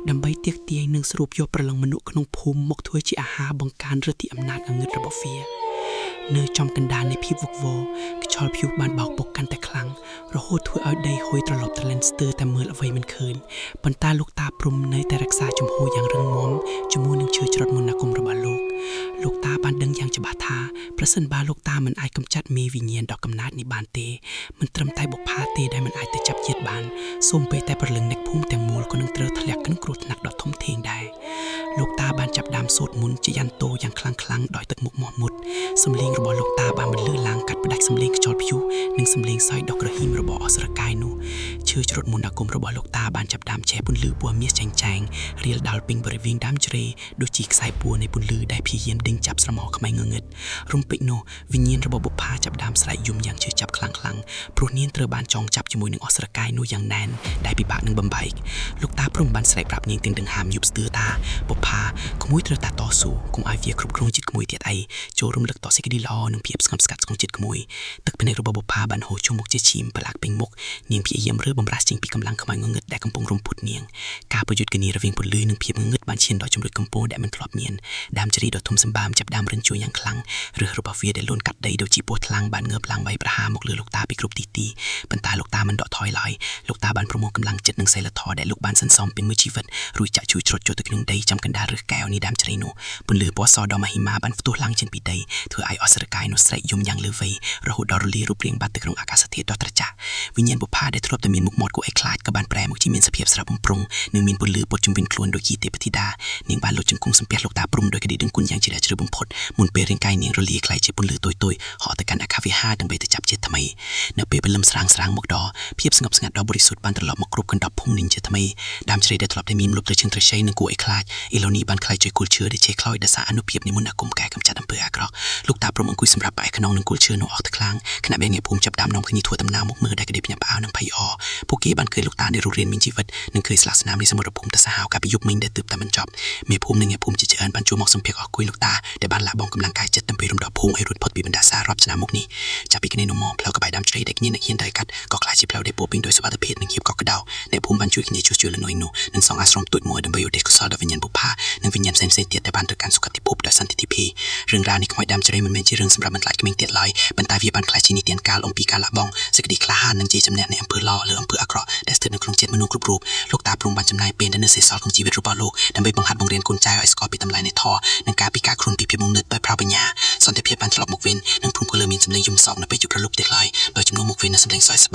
ដើម្បីទាក់ទាញនិងស្រូបយកព្រលឹងមនុស្សក្នុងភូមិមកធ្វើជាអាហារបង្កើនឫទ្ធិអំណាចងងឹតរបស់វានៅចំកណ្ដាលនៃភាពវឹកវរខ្យ ឆលភៀវបានបោកពុកកាន់តែខ្លាំងរហូតធ្វើឲ្យដីហុយត្រឡប់ត្រឡែនស្ទើរតែមើលអ្វីមិនឃើញប៉ុន្តែលោកតាព្រំនៅតែរក្សាជំហរយ៉ាងរឹងមាំជាមួយនឹងឈើច្រុតមន្តអាគមរបស់លោកតាបានដឹងយ៉ាងច្បាស់ថាប្រសិនបើលោកតាមិនអាចកម្ចាត់មេវិញ្ញាណដ៏កំណើតនេះបានទេមិនត្រឹមតែបុប្ផាទេដែលមិនអាចទៅចាប់ជាតិបានសូម្បីតែព្រលឹងអ្នកភូមិទាំងមូលក៏នឹងត្រូវធ្លាក់ក្នុងគ្រោះថ្នាក់ដ៏ធំធេងដែរលោកតាបានចាប់ផ្ដើមសូត្រមន្តជាយន្ទោយ៉ាងខ្លាំងៗដោយទឹកមុខមាស់មុតសំឡេងរបស់លោកតាបានបន្លឺឡើងកាត់ផ្ដាច់សំឡេងខ្យល់ព្យុះនិងសំឡេងសើចដ៏ក្រហីមរបស់អសុរកាយនោះឈើច្រុតមន្តអាគមរបស់លោកតាបានចាប់ផ្ដើមឆេះពន្លឺពណ៌មាសចែងចែងរៀលដល់ពេញបរិវេណដើមជ្រៃដូចជាខ្សែពួរនៃពន្លឺដែលព្យាយាមដេញចាប់ស្រមោលខ្មៅងងឹតរំពេចនោះវិញ្ញាណរបស់បុប្ផាចាប់ផ្ដើមស្រែកយំយ៉ាងឈឺចាប់ខ្លាំងៗព្រោះនាងត្រូវបានចងចាប់ជាមួយនឹងអសុរកាយនោះយ៉ាងណែនដែលពិបាកនឹងបំបែកលោកតាព្រំបានស្រែកប្រាប់នាងទាំងដង្ហើមយប់ស្ទើរថាបុប្ផាក្មួយត្រូវតែតស៊ូកុំឲ្យវាគ្រប់គ្រងចិត្តក្មួយទៀតអីចូលរំលឹកតសេចក្តីល្អនិងភាពស្ងប់ស្ងាត់ក្នុងចិត្តក្មួយទឹកភ្នែករបស់បុប្ផាបានហូរចុះមុខជាឈាមប្រឡាក់ពេញមុខនាងព្យាយាមរើបំរាស់ចេញពីកម្លាំងខ្មៅងងឹតដែលកំពុងរំពុតនាងការប្រយុទ្ធគ្នារវាងពន្លឺនិងភាពងងឹតបានឈានដល់ជំរុញកំពូលដែលមិនធ្លាប់មានដើមជ្រៃដ៏ធំសម្បើមចាប់ដើមរឹងជួរយ៉ាងខ្លាំងឬរបស់វាដែលលូនកាត់ដីដូចជាពស់ថ្លាន់បានងើបឡើងវាយប្រហារមកលើលោកតាពីគ្រប់ទីប៉ុន្តែលោកតាមិនដកថយឡើយលោកតាបានប្រមូលកម្លាំងចិត្តនិងសីលធម៌ដែលលោកបានសន្សំពេញមួយជីវិតរួចចាក់ជួយច្រូតចូលទៅក្នុងដីចំកណ្ដាលឬកែវនៃដើមជ្រៃនោះពន្លឺពណ៌សដ៏មហិមាបានផ្ទុះឡើងចេញពីដីធ្វើឲ្យអសុរកាយនោះស្រែកយំយ៉ាងលើវៃរហូតដល់រលាយរូបរាងបាត់ទៅក្នុងអាកាសធាតុដ៏ត្រចះវិញ្ញាណបុប្ផាដែលធ្លាប់តែមានមុខមាត់គួរឲ្យខ្លាចក៏បានប្រែមកជាមានសភាពស្រស់បំព្រងនិងមានពន្លឺពត់ជំនវិញខ្លួនដូចជាទេពធីតានាងបានលុតជង្គង់សំពះលោកតាព្រំដោយក្តីដឹងគុណយ៉ាងជ្រាលជ្រៅបំផុតមុនពេលរាងកាយនាងរលាយคล้ายជាពន្លឺទុយៗហោះទៅកាន់អខាវិហារដើម្បីទៅចាប់ជាតិថ្មីនៅពេលព្រលឹមស្រាងៗមកដល់ភាពស្ងប់ស្ងាត់ដ៏បរិសុទ្ធបានត្រឡប់មកគ្រប់កណ្ដាប់ភូមិនាងជាថ្មីដើមជ្រៃដែលធ្លាប់តែមានម្លប់ត្រជាងត្រចៃនិងគួរឲ្យខ្លាចឥឡូវនេះបានคล้ายជាគល់ឈើដែលជេរខ្លោចដោយសារអនុភាពនៃមន្តអាគមកែកម្ចាត់អំពើអាក្រក់លោកតាព្រំអង្គុយសម្រាប់បែកខ្នងនឹងគល់ឈើនោះអស់ទៅខ្លាំងខណៈបែរអ្នកភូមិចាប់ដើមនាំគ្នាធ្វើដំណើរមកមើលដែលក្តីភ្ញាក់ផ្អើលនិងភ័យអពួកគេបានឃើញលោកតាដែលរស់រានមានជីវិតនិងឃើញស្លាកស្នាមនៃសមរភូមិតសាហាវកាលពីយប់មិញដែលទើបតែបញ្ចប់មេភូមិនិងអ្នកភូមិជាច្រើនបានជួបមកសម្ភាសអរគុណលោកតាដែលបានលះបង់កម្លាំងកាយចិត្តដើម្បីរំដោះភូមិឲ្យរួចផុតពីបណ្ដាសារាប់ឆ្នាំមកនេះចាប់ពីគ្នានោះមកផ្លូវក្បែរដើមជ្រៃដែលគ្នាអ្នកហ៊ានដើរកាត់ក៏ក្លាយជាផ្លូវដែលពោពេញដោយសុវត្ថិភាពនិងភាពកក់ក្ដៅអ្នកភូមិបានជួយគ្នាជួសជុលលនុយនោះនិងសង់អាស្រមទូចមួយដើម្បីឧទ្ទិសកុសលដល់វិញ្ញាណបុប្ផានិងវិញ្ញាណផ្សេងៗទៀតដែលបានទៅកាន់សុគតិភពដោយសន្តិភាពរឿងរ៉ាវនេះខ្មោចដើមជ្រៃមិនមែនជារឿងសម្រាប់បន្លាចក្មេងទៀតឡើយប៉ុន្តែវាបានក្លាយជានីតិកាលអំពីការលះបង់សេចក្តីក្លាហាននិងជាចំណេះនៃអំពើល្អលើអំពើអាក្រក់ដែលស្ថិតនៅក្នុងចិត្តមនុស្សគ្រប់រូបលោកតាព្រំបានចំណាយពេលនៅសេសសល់ក្នុងជីវិតរបស់លោកដើម្បីបង្ហាត់បង្រៀនកូនចៅឲ្យស្គាល់ពីតម្លៃនៃធម៌និងការពីការខ្លួនពីភាពងងឹតដោយប្រោបញ្ញាសន្តិភាពបានត្រឡប់មកវិញនិងភូមិក៏លើមានសម្លេងយំសោកនៅពេលជប់រលប់ទៀតឡើយដោយជំនួសមកវិញនូវសម្លេងសើចសប្បាយ